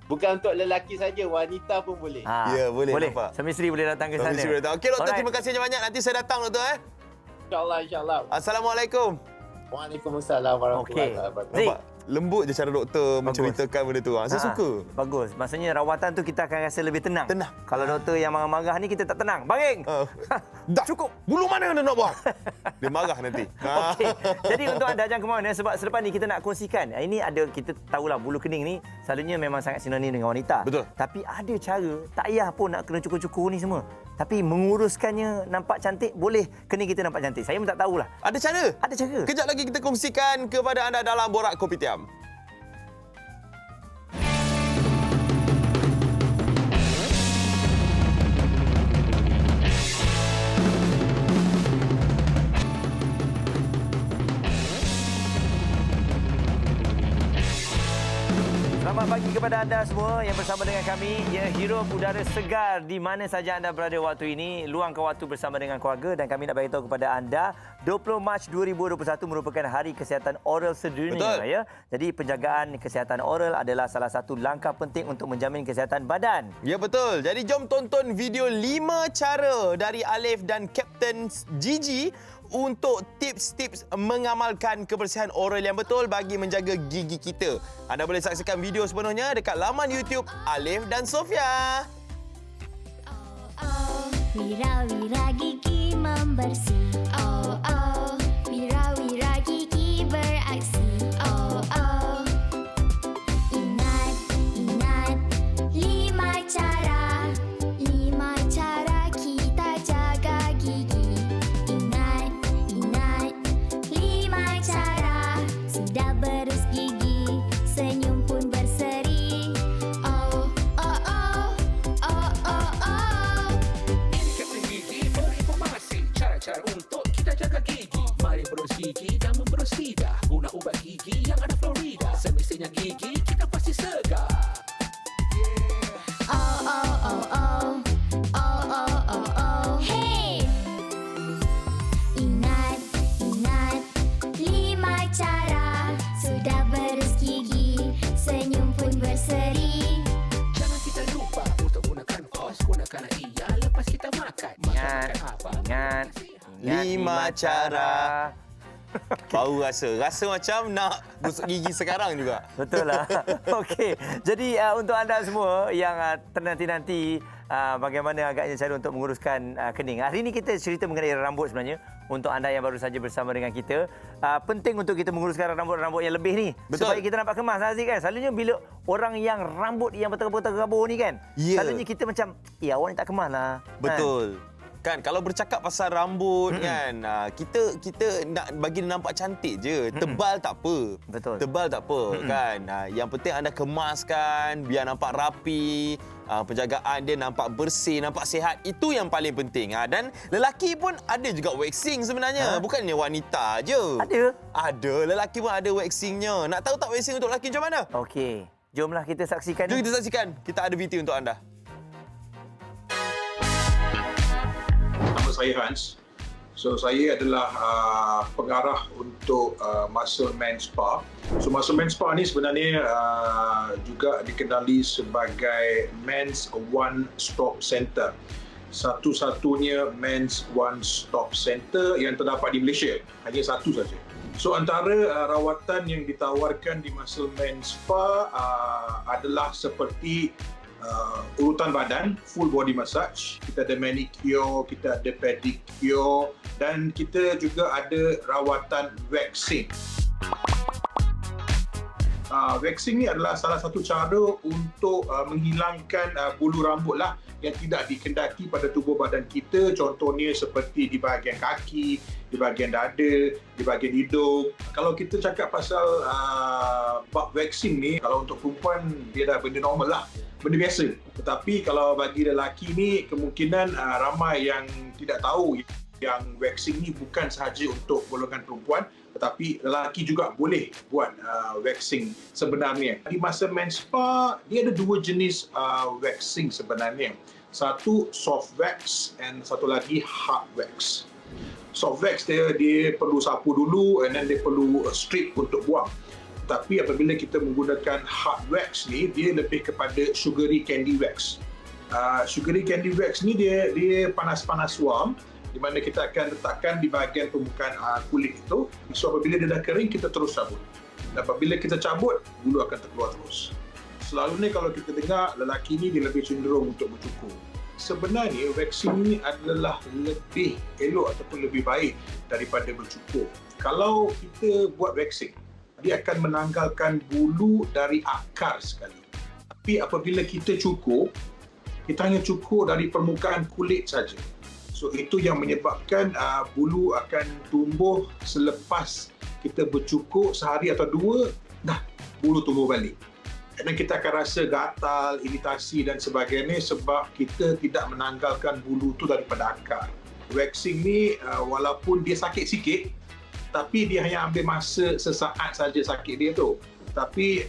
Bukan untuk lelaki saja, wanita pun boleh. Ya, boleh. Nampak. Suami isteri boleh datang ke sana. Okey, doktor, terima kasih banyak. Nanti saya datang, doktor. InsyaAllah. Assalamualaikum. Waalaikumsalam warahmatullahi wabarakatuh. Lembut je cara doktor menceritakan benda tu. Saya suka. Bagus. Maksudnya rawatan tu kita akan rasa lebih tenang. Kalau doktor yang marah-marah ni kita tak tenang. Baring. Dah cukup. Bulu mana anda nak buang? Dia marah nanti. Okey. Jadi untuk anda jangan ke mana sebab selepas ni kita nak kongsikan. Ini ada, kita tahulah bulu kening ni selalunya memang sangat sinonim dengan wanita. Betul. Tapi ada cara, tak payah pun nak kena cukur-cukur ni semua. Tapi menguruskannya nampak cantik, boleh kening kita nampak cantik. Saya pun tak tahulah. Ada cara? Ada cara. Kejap lagi kita kongsikan kepada anda dalam Borak Kopitiam. Selamat pagi kepada anda semua yang bersama dengan kami. Ya, hirup udara segar di mana saja anda berada waktu ini. Luangkan waktu bersama dengan keluarga dan kami nak beritahu kepada anda 20 Mac 2021 merupakan Hari Kesihatan Oral Sedunia. Betul. Ya. Jadi penjagaan kesihatan oral adalah salah satu langkah penting untuk menjamin kesihatan badan. Ya, betul. Jadi jom tonton video 5 cara dari Alif dan Kapten Gigi untuk tips-tips mengamalkan kebersihan oral yang betul bagi menjaga gigi kita. Anda boleh saksikan video sepenuhnya dekat laman YouTube Alif dan Sofia. Wira-wira gigi membersih. Oh, oh. Wira-wira gigi beraksi. Oh, oh. Ingat, ingat 5 cara. 5 cara kita jaga gigi. Ingat, ingat 5 cara. Sudah berus gigi, senyum pun berseri. Oh, oh, oh. Oh, oh, oh. Kapten Gigi berinformasi cara-cara untuk kita jaga gigi. Mari berus gigi dan memberus lidah. Guna ubat gigi yang ada fluorida. Semestinya gigi kita pasti segar. Oh, oh, oh, oh. Oh, oh, oh, oh. Hey! Ingat, ingat 5 cara. Sudah berus gigi, senyum pun berseri. Jangan kita lupa untuk gunakan floss. Gunakan ia lepas kita makan. Ingat, ingat 5 cara. Bau rasa macam nak gosok gigi sekarang juga. Betul lah. Okey. Jadi untuk anda semua yang ternanti-nanti bagaimana agaknya cara untuk menguruskan kening. Hari ini kita cerita mengenai rambut sebenarnya. Untuk anda yang baru saja bersama dengan kita, penting untuk kita menguruskan rambut-rambut yang lebih ni. Betul. Supaya kita nampak kemas, Aziz kan. Selalunya bila orang yang rambut yang berterabur-terabur ni kan. Ya. Selalunya kita macam, awak ni tak kemas lah. Betul. Kan kalau bercakap pasal rambut kan, kita nak bagi dia nampak cantik je. Tebal tak apa. Betul. Tebal tak apa kan. Yang penting anda kemaskan biar nampak rapi, penjagaan dia nampak bersih, nampak sihat. Itu yang paling penting. Dan lelaki pun ada juga waxing sebenarnya. Bukannya wanita je. Ada. Ada. Lelaki pun ada waxingnya. Nak tahu tak waxing untuk lelaki macam mana? Okey. Jomlah kita saksikan. Jom kita saksikan. Kita ada VT untuk anda. Nama saya Hans. So saya adalah pengarah untuk Muscle Man Spa. So Muscle Man Spa ni sebenarnya juga dikenali sebagai Men's One Stop Center. Satu-satunya Men's One Stop Center yang terdapat di Malaysia. Hanya satu saja. So antara rawatan yang ditawarkan di Muscle Man Spa adalah seperti urutan badan, full body massage, kita ada manicure, kita ada pedicure dan kita juga ada rawatan waxing. Waxing ni adalah salah satu cara untuk menghilangkan bulu rambut lah yang tidak dikendaki pada tubuh badan kita, contohnya seperti di bahagian kaki, di bahagian dada, di bahagian hidung. Kalau kita cakap pasal bab waxing ni, kalau untuk perempuan dia dah benda normal lah, benda biasa. Tetapi kalau bagi lelaki ni, kemungkinan ramai yang tidak tahu yang waxing ni bukan sahaja untuk golongan perempuan, tetapi lelaki juga boleh buat waxing sebenarnya. Di Muscle Man Spa, dia ada dua jenis waxing sebenarnya. Satu soft wax and satu lagi hard wax. Soft wax dia perlu sapu dulu and then dia perlu strip untuk buang. Tapi apabila kita menggunakan hard wax ni, dia lebih kepada sugary candy wax. Sugary candy wax ni dia panas-panas warm, di mana kita akan letakkan di bahagian permukaan kulit itu. So apabila dia dah kering, kita terus cabut. Dan apabila kita cabut, bulu akan terkeluar terus. Selalunya kalau kita dengar lelaki ni dia lebih cenderung untuk bercukur. Sebenarnya waxing ni adalah lebih elok ataupun lebih baik daripada bercukur. Kalau kita buat waxing, dia akan menanggalkan bulu dari akar sekali. Tapi apabila kita cukur, kita hanya cukur dari permukaan kulit saja. So itu yang menyebabkan bulu akan tumbuh selepas kita bercukur sehari atau dua, dah bulu tumbuh balik. Dan kita akan rasa gatal, iritasi dan sebagainya sebab kita tidak menanggalkan bulu tu daripada akar. Waxing ni walaupun dia sakit sikit, tapi dia hanya ambil masa sesaat saja sakit dia tu. Tapi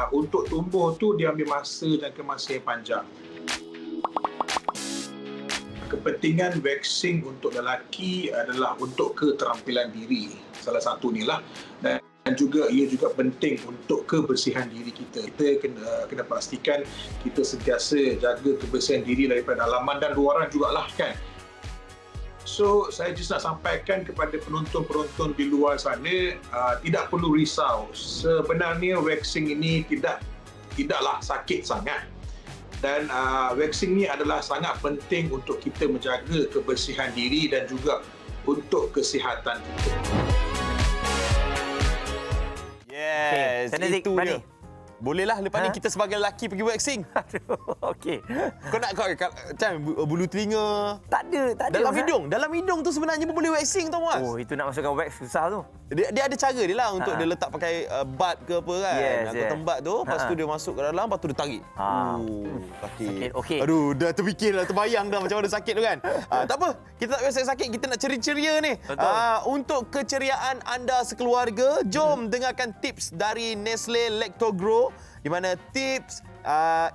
untuk tumbuh tu dia ambil masa jangka masa yang panjang. Kepentingan vaksin untuk lelaki adalah untuk keterampilan diri. Salah satu ni lah. Dan juga ia juga penting untuk kebersihan diri kita. Kita kena pastikan kita sentiasa jaga kebersihan diri daripada dalaman dan luaran jugalah kan. So, saya just nak sampaikan kepada penonton-penonton di luar sana, tidak perlu risau. Sebenarnya vaksin ini tidaklah sakit sangat. Dan vaksin ini adalah sangat penting untuk kita menjaga kebersihan diri dan juga untuk kesihatan kita. Yes, okay. Itu dia. Bolehlah lepas ni kita sebagai lelaki pergi vaksin. Okey. Kau nak macam bulu telinga. Tak ada. Dalam hidung tu sebenarnya pun boleh vaksin tau Mas. Oh, itu nak masukkan wax susah tu. Dia ada cara dia lah untuk dia letak pakai bud ke apa kan. Aku tembat tu, lepas tu dia masuk ke dalam, lepas tu dia tarik. Sakit. Okey. Aduh, dah terfikir lah, terbayang dah macam mana sakit tu kan. Tak apa, kita tak payah sakit, kita nak ceria-ceria ni. Untuk keceriaan anda sekeluarga, jom dengarkan tips dari Nestle Lactogro, di mana tips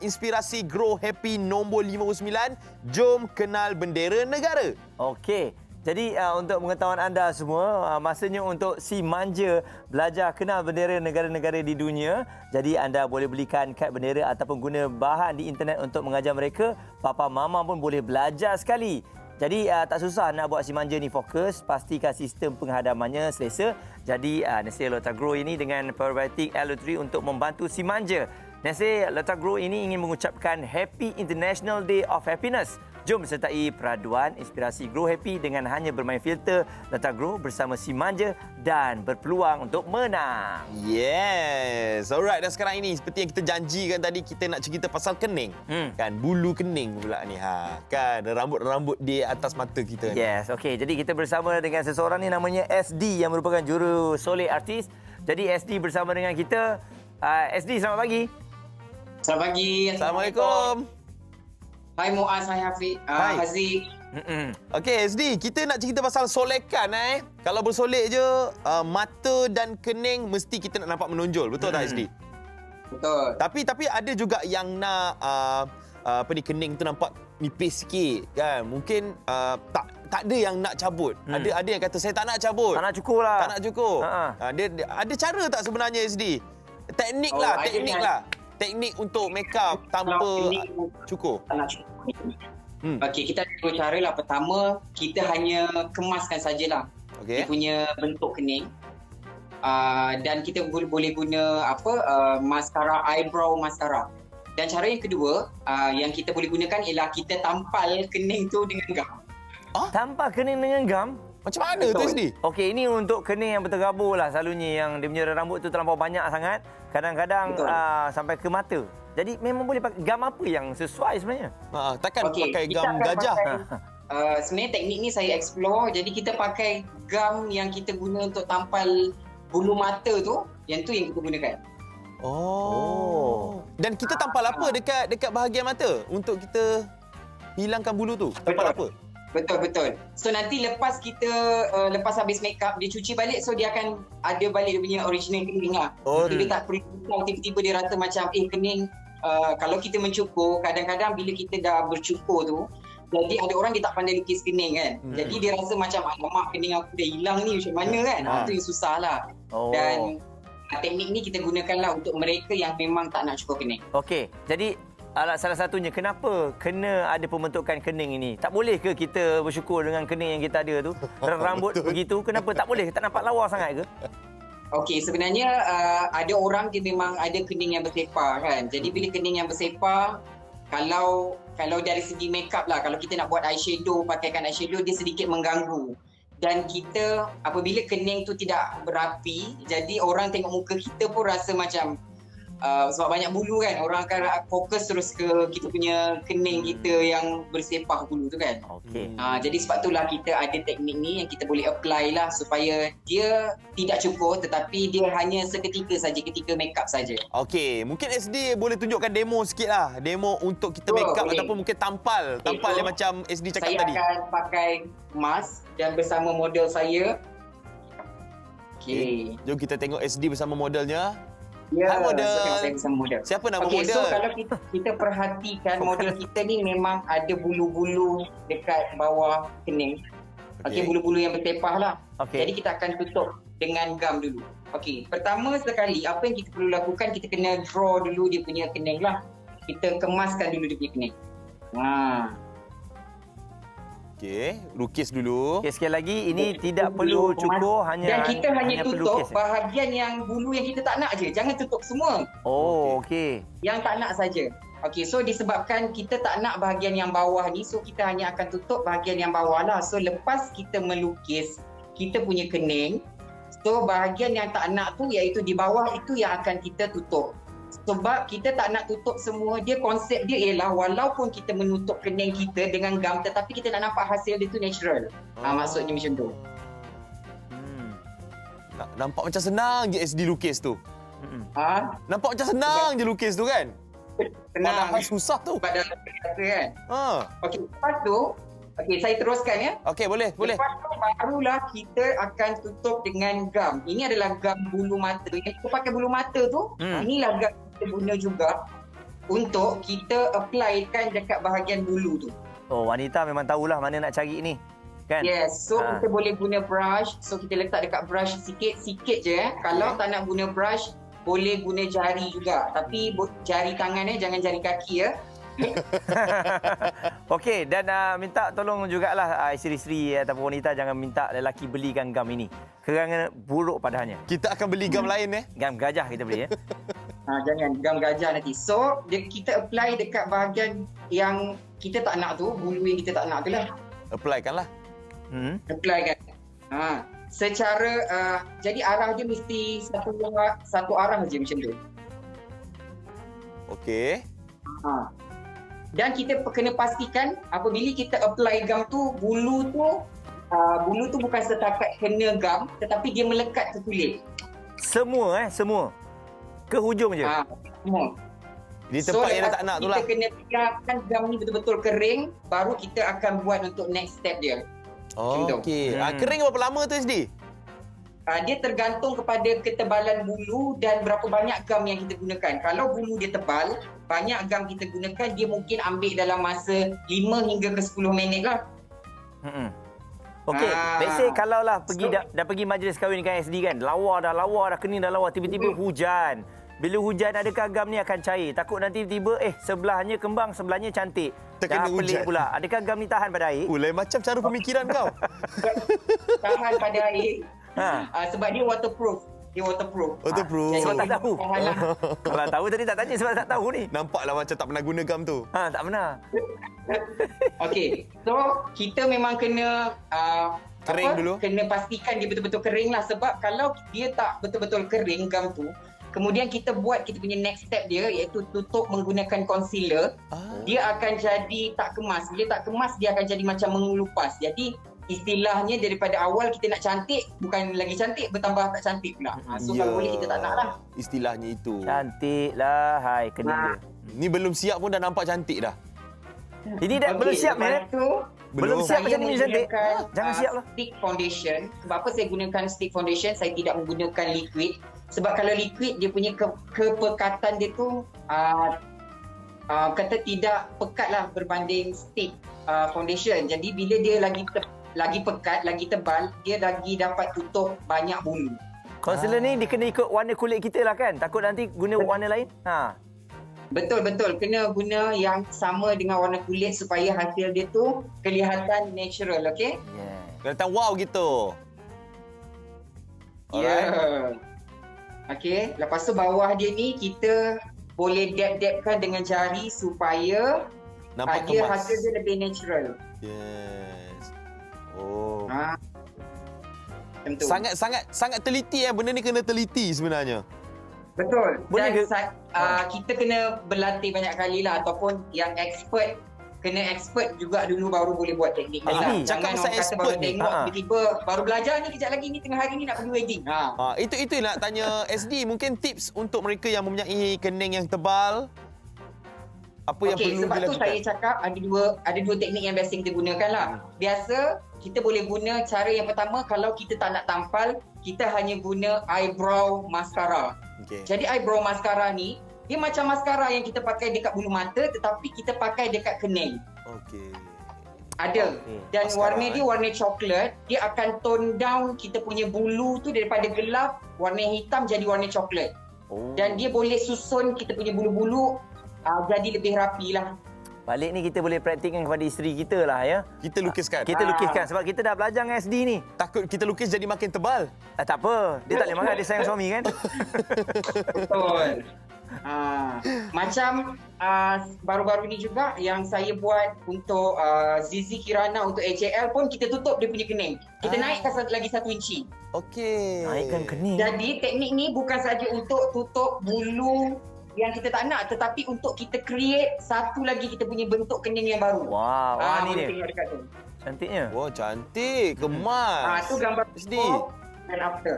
inspirasi Grow Happy nombor 59, jom kenal bendera negara. Okey. Jadi untuk pengetahuan anda semua, masanya untuk si manja belajar kenal bendera negara-negara di dunia. Jadi anda boleh belikan kad bendera ataupun guna bahan di internet untuk mengajar mereka. Papa mama pun boleh belajar sekali. Jadi tak susah nak buat si manja ni fokus. Pastikan sistem penghadamannya selesa. Jadi Nestle Lactogro ini dengan probiotik L3 untuk membantu si manja. Nestle Lactogro ini ingin mengucapkan Happy International Day of Happiness. Jom sertai peraduan inspirasi Grow Happy dengan hanya bermain filter Lactogro bersama si manja dan berpeluang untuk menang. Yes. Alright, dan sekarang ini seperti yang kita janjikan tadi, kita nak cerita pasal kening. Kan, bulu kening pula ni. Kan, rambut-rambut di atas mata kita ni. Yes, okey. Jadi kita bersama dengan seseorang ni namanya SD yang merupakan juru solek artis. Jadi SD bersama dengan kita. SD, selamat pagi. Selamat pagi. Assalamualaikum. Hai Muaz, hai Hafiz. Haziq. Okey SD, kita nak cerita pasal solekan Kalau bersolek je mata dan kening mesti kita nak nampak menonjol, betul tak SD? Betul. Tapi ada juga yang nak kening tu nampak nipis sikit kan. Mungkin tak ada yang nak cabut. Ada yang kata saya tak nak cabut. Tak nak cukur lah. Tak nak cukur. Dia ada cara tak sebenarnya SD? Teknik lah. Teknik untuk make up tanpa cukur. Tak nak cukur. Okey, kita ada dua cara lah. Pertama, kita hanya kemaskan sajalah dia punya bentuk kening. Dan kita boleh guna mascara, eyebrow mascara. Dan cara yang kedua yang kita boleh gunakan ialah kita tampal kening tu dengan gam. Tampal kening dengan gam? Macam mana tu SD? Okey, ini untuk kening yang berterabur lah selalunya, yang dia punya rambut tu terlampau banyak sangat. Kadang-kadang sampai ke mata. Jadi memang boleh pakai gam apa yang sesuai sebenarnya? Takkan pakai gam gajah? Sebenarnya teknik ni saya explore. Jadi kita pakai gam yang kita guna untuk tampal bulu mata tu. Yang tu yang kita gunakan. Dan kita tampal apa dekat bahagian mata untuk kita hilangkan bulu tu? Tampal apa? Betul. So nanti lepas habis make up, dia cuci balik, so dia akan ada balik dia punya original kening lah. Dia tak perlu tiba-tiba dia rasa macam kening. Kalau kita mencukur, kadang-kadang bila kita dah bercukur tu, jadi ada orang dia tak pandai lukis kening kan. Jadi dia rasa macam alamak, kening aku dah hilang ni, macam mana kan. Itu yang susah lah. Dan teknik ni kita gunakanlah untuk mereka yang memang tak nak cukur kening. Okey, jadi salah satunya kenapa kena ada pembentukan kening ini? Tak boleh ke kita bersyukur dengan kening yang kita ada tu? Rambut begitu, kenapa tak boleh? Tak nampak lawa sangat ke? Okey, sebenarnya ada orang dia memang ada kening yang bersepar kan. Jadi bila kening yang bersepar, kalau dari segi makeup lah, kalau kita nak buat eyeshadow, pakaikan eyeshadow, dia sedikit mengganggu. Dan kita apabila kening tu tidak berapi, jadi orang tengok muka kita pun rasa macam sebab banyak bulu kan, orang akan fokus terus ke kita punya kening kita yang bersepah bulu tu kan. Jadi sebab itulah kita ada teknik ni yang kita boleh apply lah supaya dia tidak cukur, tetapi dia hanya seketika saja, ketika make up saja. Okey, mungkin SD boleh tunjukkan demo sikit lah. Demo untuk kita make up ataupun mungkin tampal yang macam SD cakap tadi. Saya akan pakai mask dan bersama model saya. Jom kita tengok SD bersama modelnya. Ya, Hai model. so tengok saya bersama model. Siapa nama Okey, model? so kalau kita perhatikan model kita ni memang ada bulu-bulu dekat bawah kening. Okey, bulu-bulu yang bertepah lah. Jadi kita akan tutup dengan gam dulu. Okey, pertama sekali apa yang kita perlu lakukan, kita kena draw dulu dia punya kening lah. Kita kemaskan dulu dia punya kening. Okey, lukis dulu. Okey, sekali lagi ini tidak perlu cukur, Dan kita hanya tutup pelukis, bahagian yang bulu yang kita tak nak je. Jangan tutup semua. Oh, okey. Yang tak nak saja. Okey, so disebabkan kita tak nak bahagian yang bawah ni, so kita hanya akan tutup bahagian yang bawah lah. So lepas kita melukis kita punya kening, so bahagian yang tak nak tu iaitu di bawah itu yang akan kita tutup. Sebab kita tak nak tutup semua, dia konsep dia ialah walaupun kita menutup kening kita dengan gam, tetapi kita nak nampak hasil dia tu natural. Maksudnya macam tu. Nampak macam senang je SD lukis tu. Nampak macam senang je lukis tu kan? Senang. Padahal susah tu. Padahal biasa kan? Okey, lepas tu, saya teruskan ya. Okey, boleh. Lepas tu barulah kita akan tutup dengan gam. Ini adalah gam bulu mata. Yang kita pakai bulu mata tu, inilah gam kita guna juga untuk kita applykan dekat bahagian bulu tu. Oh, wanita memang tahulah mana nak cari ni. Kan? Yes, so kita boleh guna brush. So kita letak dekat brush sikit je. Kalau tak nak guna brush, boleh guna jari juga. Tapi jari tangan jangan jari kaki ya. Okey, dan minta tolong jugalah isteri-isteri ataupun wanita jangan minta lelaki belikan gam ini. Kerana buruk padahalnya. Kita akan beli gam lain Gam gajah kita beli jangan gam gajah nanti. So kita apply dekat bahagian yang kita tak nak tu, bulu yang kita tak nak tu lah. Applykanlah. Applykan. Secara jadi arah dia mesti satu arah je macam tu. Okey. Dan kita kena pastikan apabila kita apply gam tu, bulu tu bukan setakat kena gam, tetapi dia melekat ke kulit. Semua ke hujung je. Semua. Di tempat yang dia tak nak tu lah. Kita kena biarkan gam ni betul-betul kering, baru kita akan buat untuk next step dia. Okey. Kering berapa lama tu SD? Dia tergantung kepada ketebalan bulu dan berapa banyak gam yang kita gunakan. Kalau bulu dia tebal, banyak gam kita gunakan, dia mungkin ambil dalam masa 5 hingga ke 10 minit lah. Okey, let's say kalau lah dah pergi majlis kahwin dengan SD kan, lawa dah, kening dah lawa, tiba-tiba hujan. Bila hujan adakah gam ni akan cair? Takut nanti tiba-tiba sebelahnya kembang, sebelahnya cantik. Terkena dah pelik hujan pula. Adakah gam ni tahan pada air? Lain macam cara pemikiran kau. Tahan pada air. Sebab dia waterproof. Sebab tak tahu. Kalau tahu tadi tak tanya sebab tak tahu ni. Nampaklah macam tak pernah guna gam tu. Tak pernah. Okey. So, kita memang kena kering dulu. Kena pastikan dia betul-betul kering lah. Sebab kalau dia tak betul-betul kering gam tu, kemudian kita buat kita punya next step dia iaitu tutup menggunakan concealer. Dia akan jadi tak kemas. Bila tak kemas, dia akan jadi macam mengelupas. Jadi istilahnya daripada awal kita nak cantik, bukan lagi cantik, bertambah tak cantik pula. So kalau boleh kita tak nak lah. Istilahnya itu. Cantik lah, hai kening dia. Ni belum siap pun dah nampak cantik dah. Ini dah belum siap ni. Belum siap macam ni cantik. Jangan siap lah. Stick foundation. Sebab apa saya gunakan stick foundation? Saya tidak menggunakan liquid. Sebab kalau liquid dia punya kepekatan dia tu kata tidak pekat lah berbanding stick foundation. Jadi bila dia lagi pekat, lagi tebal, dia lagi dapat tutup banyak bulu. Concealer ni dia kena ikut warna kulit kita lah kan? Takut nanti guna warna lain? Betul. Kena guna yang sama dengan warna kulit supaya hasil dia tu kelihatan natural, okey? Kelihatan wow gitu. Ya. Okey, lepas tu bawah dia ni kita boleh dab-dabkan dengan jari supaya nampak dia kemas. hasil dia lebih natural. Yes. Oh. Tentu. Sangat teliti benda ni kena teliti sebenarnya. Betul. Boleh Dan kita kena berlatih banyak kali lah ataupun yang expert kena expert juga dulu baru boleh buat teknik ni lah. Jangan orang kata baru tengok tiba-tiba baru belajar ni kejap lagi ni tengah hari ni nak pergi wedding. Itu nak tanya SD, mungkin tips untuk mereka yang mempunyai kening yang tebal. Apa yang perlu sebab tu dilakukan? saya cakap ada dua teknik yang biasa kita gunakan lah. Biasa kita boleh guna cara yang pertama, kalau kita tak nak tampal, kita hanya guna eyebrow mascara. Jadi eyebrow mascara ni dia macam maskara yang kita pakai dekat bulu mata, tetapi kita pakai dekat kening. Ada. Dan warna dia warna coklat. Dia akan tone down kita punya bulu tu daripada gelap, warna hitam jadi warna coklat. Dan dia boleh susun kita punya bulu-bulu jadi lebih rapi lah. Balik ni kita boleh praktikkan kepada isteri kita lah ya. Kita lukiskan. Kita lukiskan sebab kita dah belajar dengan SD ni. Takut kita lukis jadi makin tebal. Tak apa. Dia tak boleh marah, dia sayang suami kan. Betul. Macam baru-baru ni juga yang saya buat untuk Zizi Kirana untuk HAL pun kita tutup dia punya kening. Kita naikkan lagi 1 inci. Okey. Naikkan kening. Jadi teknik ni bukan saja untuk tutup bulu yang kita tak nak, tetapi untuk kita create satu lagi kita punya bentuk kening yang baru. Wow, ni dia. Tengok dekat tu. Cantiknya. Wah, cantik. Kemas. Tu gambar SD. before dan after.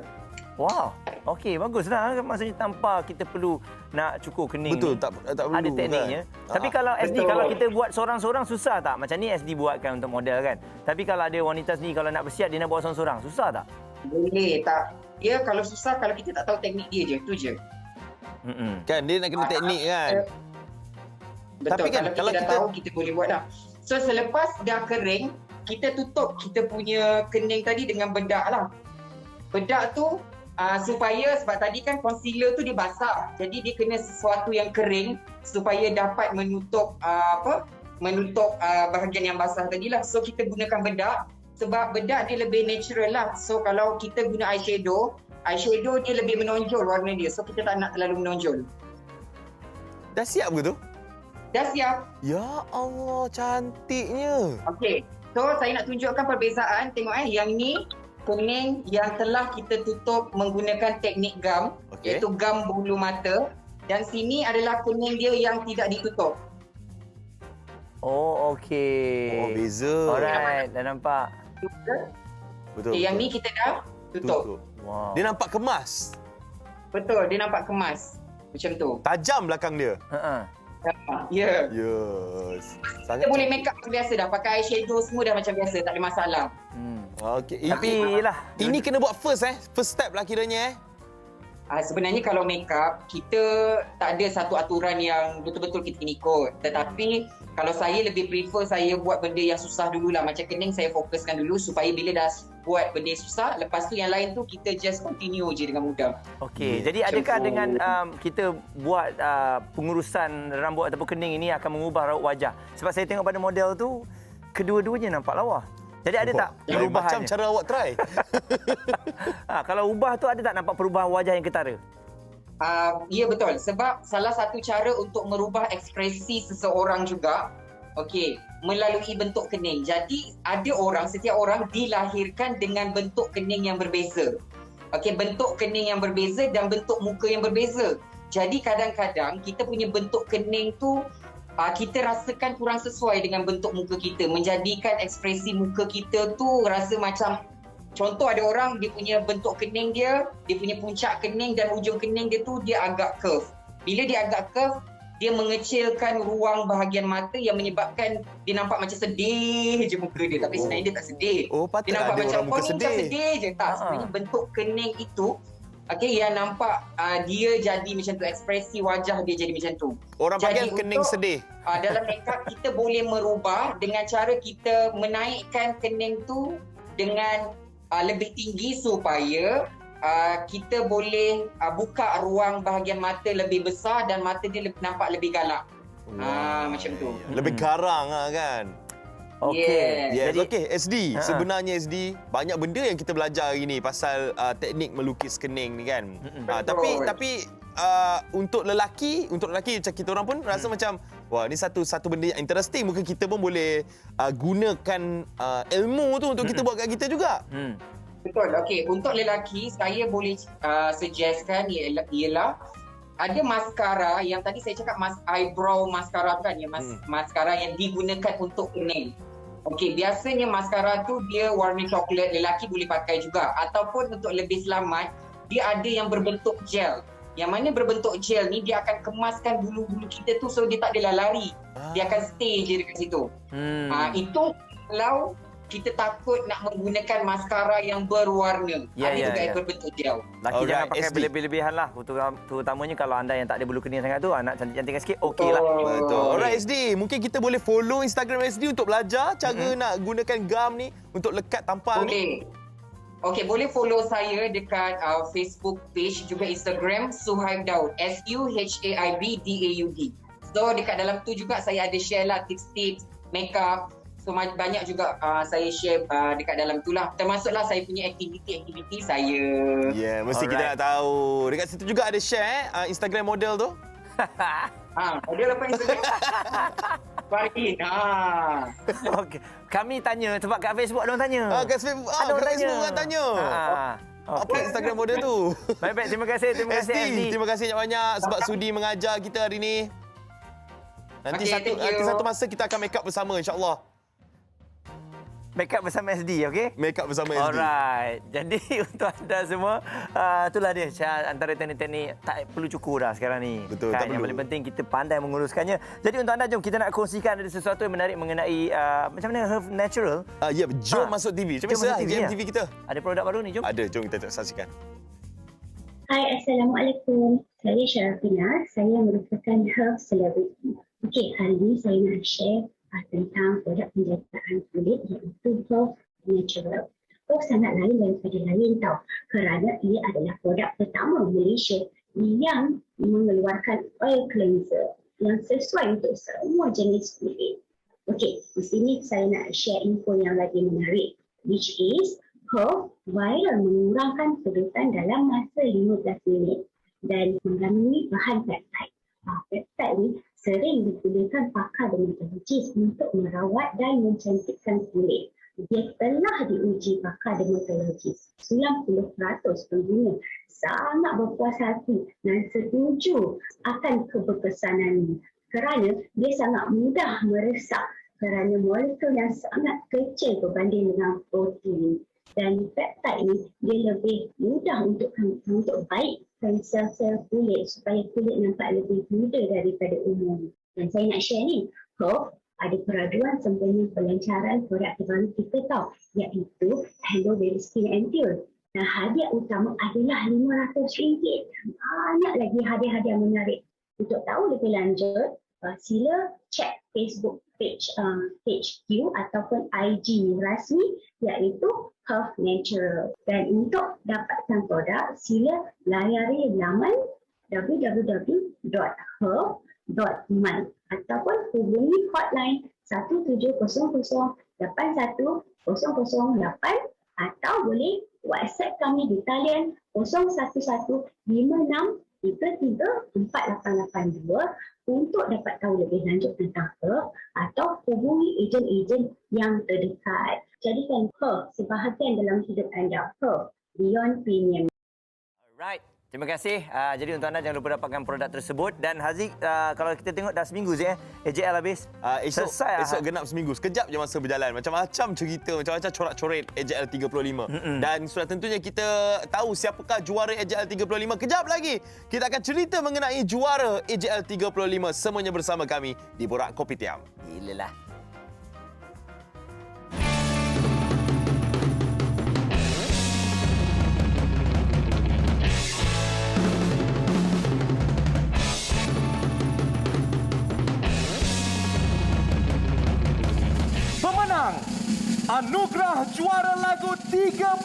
Wow. Okey, baguslah. Maksudnya tanpa kita perlu nak cukur kening. Betul, ni. tak perlu. Ada tekniknya. Kan? Tapi kalau SD, betul. kalau kita buat seorang-seorang susah tak? Macam ni SD buatkan untuk model kan. Tapi kalau ada wanita sendiri kalau nak bersiap dia nak buat seorang-seorang, susah tak? Boleh tak. Dia kalau susah kalau kita tak tahu teknik dia je, tu je. Kan dia nak kena teknik kan. Betul. Tapi kan kalau kita dah tahu kita boleh buat dah. So selepas dah kering, kita tutup kita punya kening tadi dengan bedak lah. Bedak tu supaya, sebab tadi kan concealer tu dia basah. Jadi dia kena sesuatu yang kering supaya dapat menutup bahagian yang basah tadi lah. So kita gunakan bedak. Sebab bedak dia lebih natural lah. So kalau kita guna eyeshadow dia lebih menonjol warna dia. So kita tak nak terlalu menonjol. Dah siap ke tu? Dah siap. Ya Allah, cantiknya. Okey. So saya nak tunjukkan perbezaan. Tengok yang ni kening yang telah kita tutup menggunakan teknik gam, iaitu gam bulu mata. Dan sini adalah kening dia yang tidak ditutup. Oh, okey. Oh, beza. Alright, dah nampak. Betul. Yang ni kita dah tutup. Wow. Dia nampak kemas. Betul, dia nampak kemas. Macam tu. Tajam belakang dia. Ya. Yes. Kita boleh make up macam biasa dah. Pakai eyeshadow semua dah macam biasa. Tak ada masalah. Okey. Tapi yelah. Ini kena buat first First step lah kiranya Sebenarnya kalau make up, kita tak ada satu aturan yang betul-betul kita kena ikut. Tetapi kalau saya lebih prefer saya buat benda yang susah dululah. Macam kening saya fokuskan dulu supaya bila dah buat benda susah, lepas tu yang lain tu kita just continue je dengan mudah. Okey, jadi adakah dengan kita buat pengurusan rambut ataupun kening ini akan mengubah raut wajah? Sebab saya tengok pada model tu, kedua-duanya nampak lawa. Jadi ada tak perubahannya? Macam cara awak try. Kalau ubah tu ada tak nampak perubahan wajah yang ketara? Ya betul. Sebab salah satu cara untuk merubah ekspresi seseorang juga, melalui bentuk kening. Jadi setiap orang dilahirkan dengan bentuk kening yang berbeza. Bentuk kening yang berbeza dan bentuk muka yang berbeza. Jadi kadang-kadang kita punya bentuk kening tu kita rasakan kurang sesuai dengan bentuk muka kita, menjadikan ekspresi muka kita tu rasa macam, contoh ada orang dia punya bentuk kening dia punya puncak kening dan hujung kening dia tu dia agak curve. Bila dia agak curve, dia mengecilkan ruang bahagian mata yang menyebabkan dia nampak macam sedih je muka dia, tapi sebenarnya dia tak sedih. Dia nampak macam kau ni macam sedih je. Tak, sebenarnya bentuk kening itu yang nampak dia jadi macam tu, ekspresi wajah dia jadi macam tu. Orang panggil kening sedih. Dalam makeup kita boleh merubah dengan cara kita menaikkan kening tu dengan lebih tinggi supaya kita boleh buka ruang bahagian mata lebih besar dan mata dia nampak lebih galak. Macam tu. Lebih garang kan. Okey. Yes. Okey, SD. Sebenarnya SD banyak benda yang kita belajar hari ni pasal teknik melukis kening ni kan. Tapi untuk lelaki macam kita orang pun rasa macam wah, ni satu benda yang interesting. Mungkin kita pun boleh gunakan ilmu tu untuk kita buat kat kita juga. Betul. Okey, untuk lelaki saya boleh suggestkan ialah ada maskara yang tadi saya cakap eyebrow maskara kan, yang maskara yang digunakan untuk kening. Okey, biasanya maskara tu dia warna coklat, lelaki boleh pakai juga, ataupun untuk lebih selamat dia ada yang berbentuk gel. Yang mana berbentuk gel ni dia akan kemaskan bulu-bulu kita tu so dia tak adalah lari. Dia akan stay je dekat situ. Itu kalau kita takut nak menggunakan maskara yang berwarna. Ada juga yang berbentuk gel. Laki jangan pakai berlebih-lebihan lah. Terutamanya kalau anda yang tak ada bulu kening sangat tu, nak cantik-cantik sikit, okey lah. Betul. Alright SD, mungkin kita boleh follow Instagram SD untuk belajar cara nak gunakan gam ni untuk lekat tampal ni. Okey, boleh follow saya dekat Facebook page juga Instagram Suhaib Daud, SUHAIBDAUD. So dekat dalam tu juga saya ada share lah tips-tips makeup. So banyak juga saya share dekat dalam tu lah. Termasuklah saya punya aktiviti-aktiviti saya. Ya, mesti kita nak tahu. Dekat situ juga ada share Instagram model tu. Model apa Instagram? Farin. Okey. Kami tanya sebab kat Facebook ada orang tanya. Kat Facebook orang tanya. Apa Instagram model tu? Baik, terima kasih SD. Terima kasih banyak sebab sudi mengajar kita hari ni. Nanti satu masa kita akan make up bersama insya-Allah. Make up bersama SD, okey? Make up bersama SD. Alright. Jadi untuk anda semua, itulah dia antara teknik-teknik tak perlu cukur dah sekarang ni. Betul, kan? Yang paling penting kita pandai menguruskannya. Jadi untuk anda, jom kita nak kongsikan ada sesuatu yang menarik mengenai macam mana Herb Natural. Ya, jom masuk TV. Macam biasa GMTV kita. Ada produk baru ni, jom. Ada, jom kita saksikan. Hai, Assalamualaikum. Saya Syarafina. Saya merupakan Herb Celebrity. Okey, hari ini saya nak share tentang produk penjagaan kulit iaitu Herb Natural. Sangat lain daripada lain tau, kerana ia adalah produk pertama Malaysia yang mengeluarkan oil cleanser yang sesuai untuk semua jenis kulit. Okey, di sini saya nak share info yang lagi menarik, which is Herb viral mengurangkan kerutan dalam masa 15 minit dan mengandungi bahan peptide. Peptide ni sering digunakan pakar dermatologis untuk merawat dan mencantikkan kulit. Dia telah diuji pakar dermatologis. 90% pengguna sangat berpuas hati dan setuju akan keberkesanan ini kerana dia sangat mudah meresap kerana molekul yang sangat kecil berbanding dengan protein. Dan peptide ni dia lebih mudah untuk baikkan sel-sel kulit supaya kulit nampak lebih muda daripada umum. Dan saya nak share ni, Herb ada peraduan sempena pelancaran produk terbaru kita tahu, iaitu Hello Very Skin and Pure. Dan hadiah utama adalah RM500. Banyak lagi hadiah-hadiah menarik. Untuk tahu lebih lanjut, sila cek Facebook page HQ ataupun IG rasmi iaitu Herb Natural. Dan untuk dapatkan produk, sila layari laman www.herb.my ataupun hubungi hotline 1700810008 atau boleh WhatsApp kami di talian 0115633482 untuk dapat tahu lebih lanjut tentang Herb atau hubungi ejen-ejen yang terdekat. Jadikan Herb sebahagian dalam hidup anda. Herb Beyond Premium. Alright. Terima kasih. Jadi untuk anda jangan lupa dapatkan produk tersebut. Dan Haziq, kalau kita tengok dah seminggu je AJL habis. Esok genap seminggu. Sekejap je masa berjalan. Macam-macam cerita, macam-macam corak-coret AJL 35. Dan sudah tentunya kita tahu siapakah juara AJL 35. Kejap lagi kita akan cerita mengenai juara AJL 35. Semuanya bersama kami di Borak Kopitiam. Gilalah. Anugerah juara lagu 35.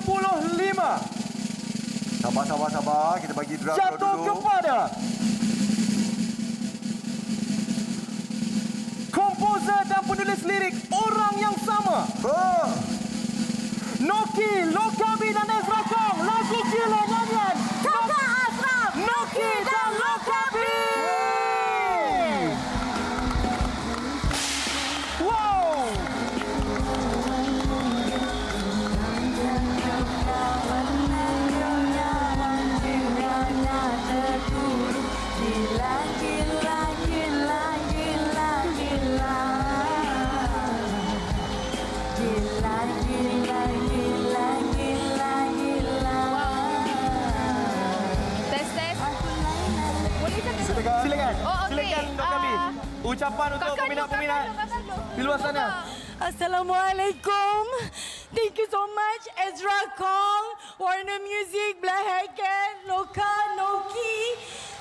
Sabar. Kita bagi drum jatuh dulu. Kepada komposer dan penulis lirik orang yang sama. Noki, Lokabi dan Ezra Kong. Lagu gila nyanyian Kakak Ashraf, Noki dan Lokabi. Silakan Dok Kabi. Ucapan untuk peminat-peminat di luar sana. Assalamualaikum. Thank you so much Ezra Kong, Warner Music, Blackhead, Loka, Noki.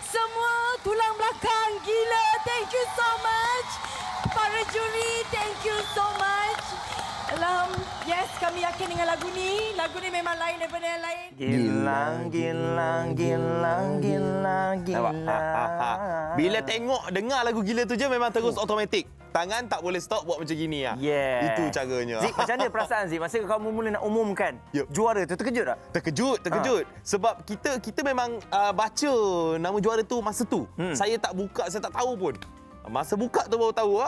Semua tulang belakang gila. Thank you so much. Para juri, thank you so much. Yes, kami yakin dengan lagu ni. Lagu ni memang lain daripada yang lain. Gilang, gilang, gilang, gilang, gilang. Bila dengar lagu gila tu je memang terus automatik. Tangan tak boleh stop buat macam gini lah. Yeah. Itu caranya. Zik, macam mana perasaan Zik? Masa kau mula nak umumkan juara tu, terkejut tak? Terkejut. Sebab kita memang baca nama juara tu masa tu. Saya tak buka, saya tak tahu pun. Masa buka tu baru tahu.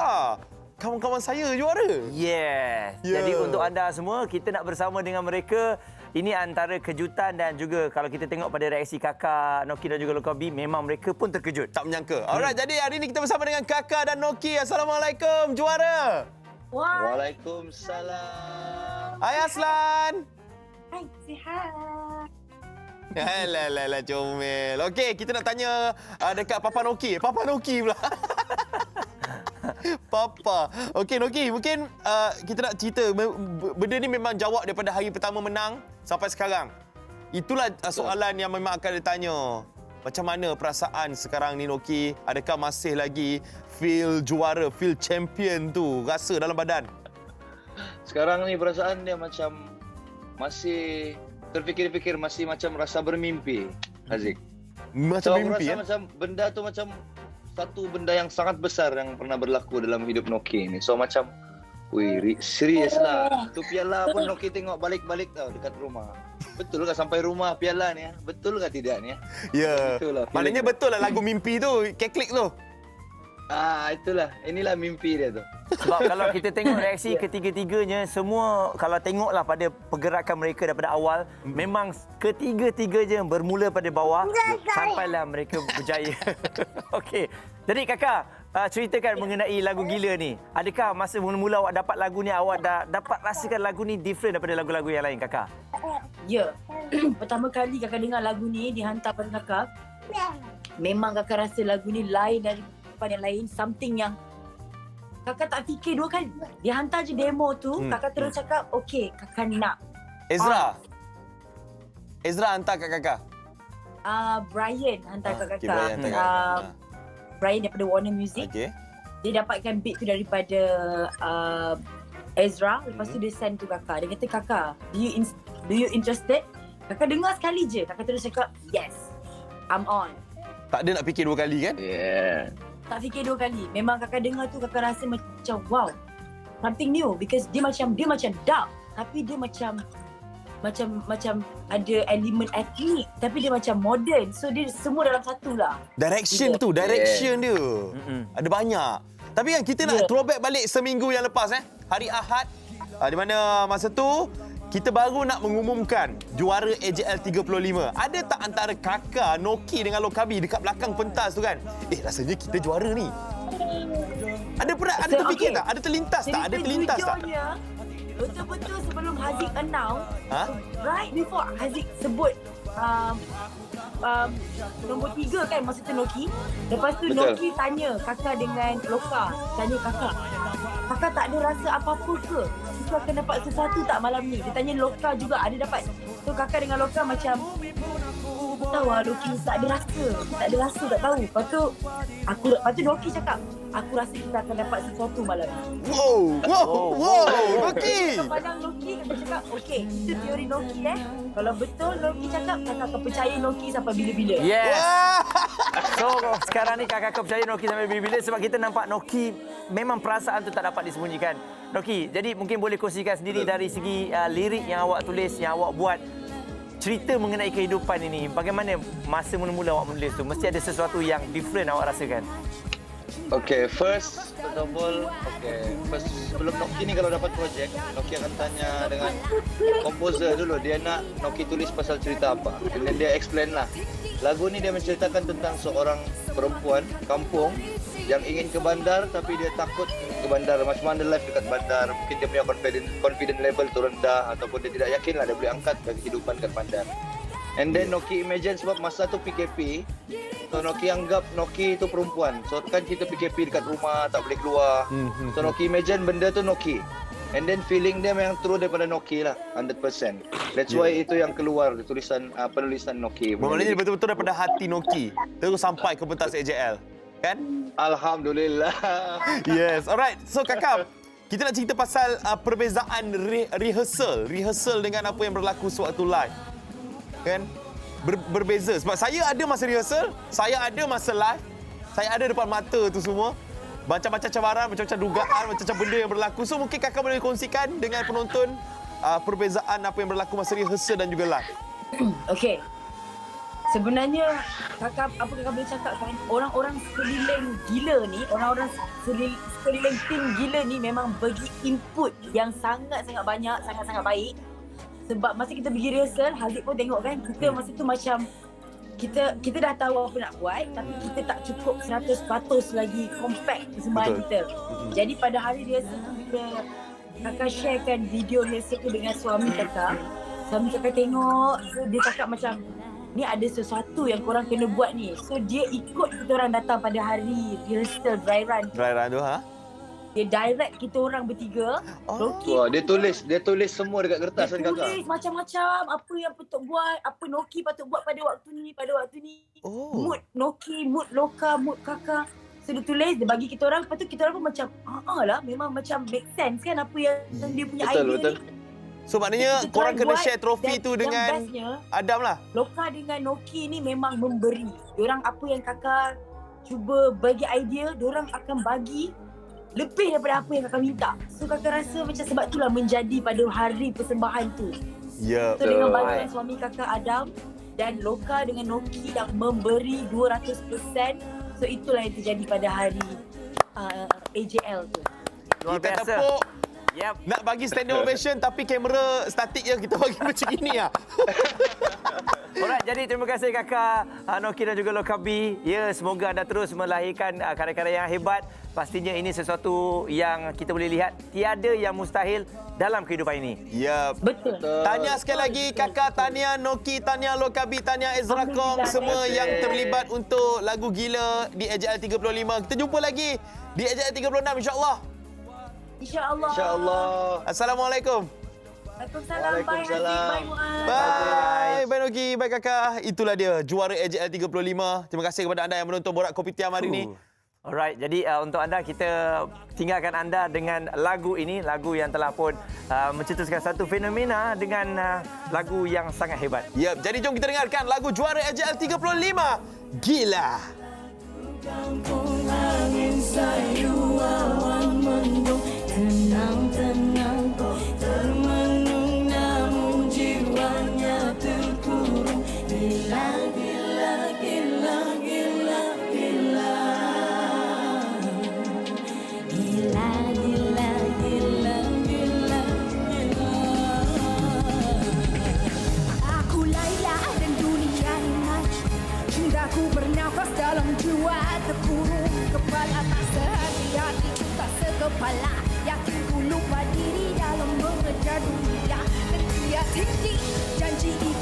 Kawan-kawan saya juara. Yeah. Jadi untuk anda semua, kita nak bersama dengan mereka. Ini antara kejutan dan juga kalau kita tengok pada reaksi Kakak, Noki dan juga Loka B, memang mereka pun terkejut. Tak menyangka. Alright, jadi hari ini kita bersama dengan Kakak dan Noki. Assalamualaikum, juara. Waalaikumsalam. Hai Aslan. Hai, sihat. Alah, comel. Okey, kita nak tanya dekat Papa Noki. Papa Noki pula. Papa. Okey, Noki, mungkin kita nak cerita. Benda ni memang jawab daripada hari pertama menang sampai sekarang. Itulah soalan yang memang akan ditanya. Macam mana perasaan sekarang ni, Noki? Adakah masih lagi feel juara, feel champion tu rasa dalam badan? Sekarang ni perasaan dia macam masih terfikir-fikir, masih macam rasa bermimpi, Haziq. Macam mimpi, rasa macam benda tu macam satu benda yang sangat besar yang pernah berlaku dalam hidup Noki ni. So macam, serius lah. Tu piala pun Noki tengok balik-balik tau dekat rumah. Betul ke sampai rumah piala ni? Betul ke tidak ni? Ya. Maknanya betul lah lagu mimpi tu, keklik tu. Itulah. Inilah mimpi dia tu. Sebab kalau kita tengok reaksi ketiga-tiganya, semua kalau tengoklah pada pergerakan mereka daripada awal, memang ketiga-tiganya bermula pada bawah sampailah mereka berjaya. Okey. Jadi Kakak, ceritakan mengenai lagu Gila ni. Adakah masa mula-mula awak dapat lagu ni, awak dah dapat rasakan lagu ni different daripada lagu-lagu yang lain, Kakak? Ya. Pertama kali Kakak dengar lagu ni dihantar pada Kakak, memang Kakak rasa lagu ni lain daripada yang lain, something yang Kakak tak fikir dua kali. Dia hantar je demo tu, Kakak terus cakap, okey, Kakak nak. Ezra hantar kat Kakak? Brian hantar kat Kakak. Brian hantar kat Kakak. Brian daripada Warner Music. Okay. Dia dapatkan beat tu daripada Ezra. Lepas tu dia send tu Kakak. Dia kata, Kakak, do you interested? Kakak dengar sekali je. Kakak terus cakap, yes, I'm on. Tak ada nak fikir dua kali kan? Yeah. Tak fikir dua kali. Memang Kakak dengar tu, Kakak rasa macam wow, something new, because dia macam dark, tapi dia macam ada elemen etnik, tapi dia macam modern. So dia semua dalam satu lah. Direction dia. Ada banyak. Tapi kan kita nak throwback balik seminggu yang lepas hari Ahad, di mana masa tu kita baru nak mengumumkan juara AJL 35. Ada tak antara Kakak, Noki dengan Lokabi dekat belakang pentas tu kan? Rasanya kita juara ni. Ada terfikir tak? Ada terlintas tak? Betul-betul sebelum Haziq announce, right before Haziq sebut nombor 3 kan masa tu Noki. Lepas tu Noki tanya Kakak dengan Loka. Tanya Kakak tak ada rasa apa-apa ke? Kita akan dapat sesuatu tak malam ni? Dia tanya Loka juga ada dapat. So Kakak dengan Loka macam, tahu lah Noki tak ada rasa, tak tahu. Lepas tu Noki cakap, aku rasa kita akan dapat sesuatu malam ni. Wow, Noki! So pandang Noki, Kakak cakap, okey, itu teori Noki Kalau betul Noki cakap, Kakak akan percaya Noki sampai bila-bila. Yes! So sekarang ni Kakak akan percaya Noki sampai bila-bila sebab kita nampak Noki memang perasaan tu tak dapat disembunyikan. Noki, jadi mungkin boleh kongsikan sendiri dari segi lirik yang awak tulis, yang awak buat. Cerita mengenai kehidupan ini, bagaimana masa mula-mula awak menulis tu? Mesti ada sesuatu yang different awak rasakan. First of all, sebelum Noki ni kalau dapat projek, Noki akan tanya dengan komposer dulu, dia nak Noki tulis pasal cerita apa. And then dia explain lah. Lagu ni dia menceritakan tentang seorang perempuan kampung yang ingin ke bandar tapi dia takut ke bandar. Macam mana life dekat bandar, mungkin dia punya confident level tu rendah ataupun dia tidak yakin lah dia boleh angkat kehidupan kat bandar. And then Noki imagine sebab masa tu PKP, So Noki anggap Noki itu perempuan. So kan kita PKP dekat rumah, tak boleh keluar. So Noki imagine benda tu Noki. And then feeling dia memang true daripada Noki lah, 100%. That's why itu yang keluar tulisan penulisan Noki. Maknanya betul-betul daripada hati Noki terus sampai ke pentas AJL. Kan? Alhamdulillah. Yes, alright. So Kakak, kita nak cerita pasal perbezaan rehearsal dengan apa yang berlaku sewaktu live. Kan? Berbeza. Sebab saya ada masa rehearsal, saya ada masa live, saya ada depan mata tu semua. Macam-macam cabaran, macam-macam dugaan, macam-macam benda yang berlaku. So mungkin Kakak boleh kongsikan dengan penonton perbezaan apa yang berlaku masa rehearsal dan juga live. Okey. Sebenarnya kakak boleh cakap kan, orang-orang sekeliling gila ni, orang-orang sekeliling tim gila ni memang bagi input yang sangat-sangat banyak, sangat-sangat baik. Sebab masa kita pergi rehearsal, Haziq pun tengok kan, kita masa tu macam kita dah tahu apa nak buat, tapi kita tak cukup 100% lagi compact persembahan kita. Jadi pada hari rehearsal tu, bila kakak sharekan video rehearsal tu dengan suami kakak tengok, so dia cakap macam, ni ada sesuatu yang korang kena buat ni. So dia ikut kita orang datang pada hari rehearsal dry run. Dry run tu Dia direct kita orang bertiga. Noki, Wah, dia tulis semua dekat kertas kan kakak. Dia tulis macam-macam apa yang patut buat, apa Noki patut buat pada waktu ni. Mood Noki, mood Loka, mood kakak. So dia tulis, dia bagi kita orang. Lepas tu kita orang pun macam, lah memang macam make sense kan apa yang dia punya idea betul. ni. So maknanya korang kena share trofi tu dengan Adam lah. Loka dengan Noki ni memang memberi. Diorang apa yang kakak cuba bagi idea, diorang akan bagi lebih daripada apa yang kakak minta. So kakak rasa macam sebab itulah menjadi pada hari persembahan tu. Ya. So dengan bantuan suami kakak Adam dan Loka dengan Noki yang memberi 200%. So itulah yang terjadi pada hari AJL tu. Kita tepuk. Yep. Nak bagi standing ovation tapi kamera statik je kita bagi macam gini lah. Alright, jadi terima kasih kakak Noki dan juga Loka B. Ya, semoga anda terus melahirkan karya-karya yang hebat. Pastinya ini sesuatu yang kita boleh lihat tiada yang mustahil dalam kehidupan ini. Ya, betul. Tahniah sekali lagi kakak, tahniah Noki, tahniah Loka B, tahniah Ezra Kong, semua yang terlibat untuk lagu Gila di AJL 35. Kita jumpa lagi di AJL 36 insya-Allah. InsyaAllah. Assalamualaikum. Waalaikumsalam. Bye Haziq. Bye Muaz. Bye Noki. Bye kakak. Itulah dia juara AJL 35. Terima kasih kepada anda yang menonton Borak Kopitiam hari ini. Alright, jadi untuk anda, kita tinggalkan anda dengan lagu ini. Lagu yang telah pun mencetuskan satu fenomena dengan lagu yang sangat hebat. Yep, jadi jom kita dengarkan lagu juara AJL 35. Gila. Kampung angin sayu awan mendung, tenang-tenang kau termenung, namun jiwanya terkurung. Gila, gila, gila, gila, gila. Gila, gila, gila, gila, gila. Aku Laila dan dunia ini, hingga ku bernafas dalam jiwa terkurung. Kepala tak sehati, hati tak sekepala. Yakin ku lupa diri dalam mengejar dunia. Dan dia tinggi, janji itu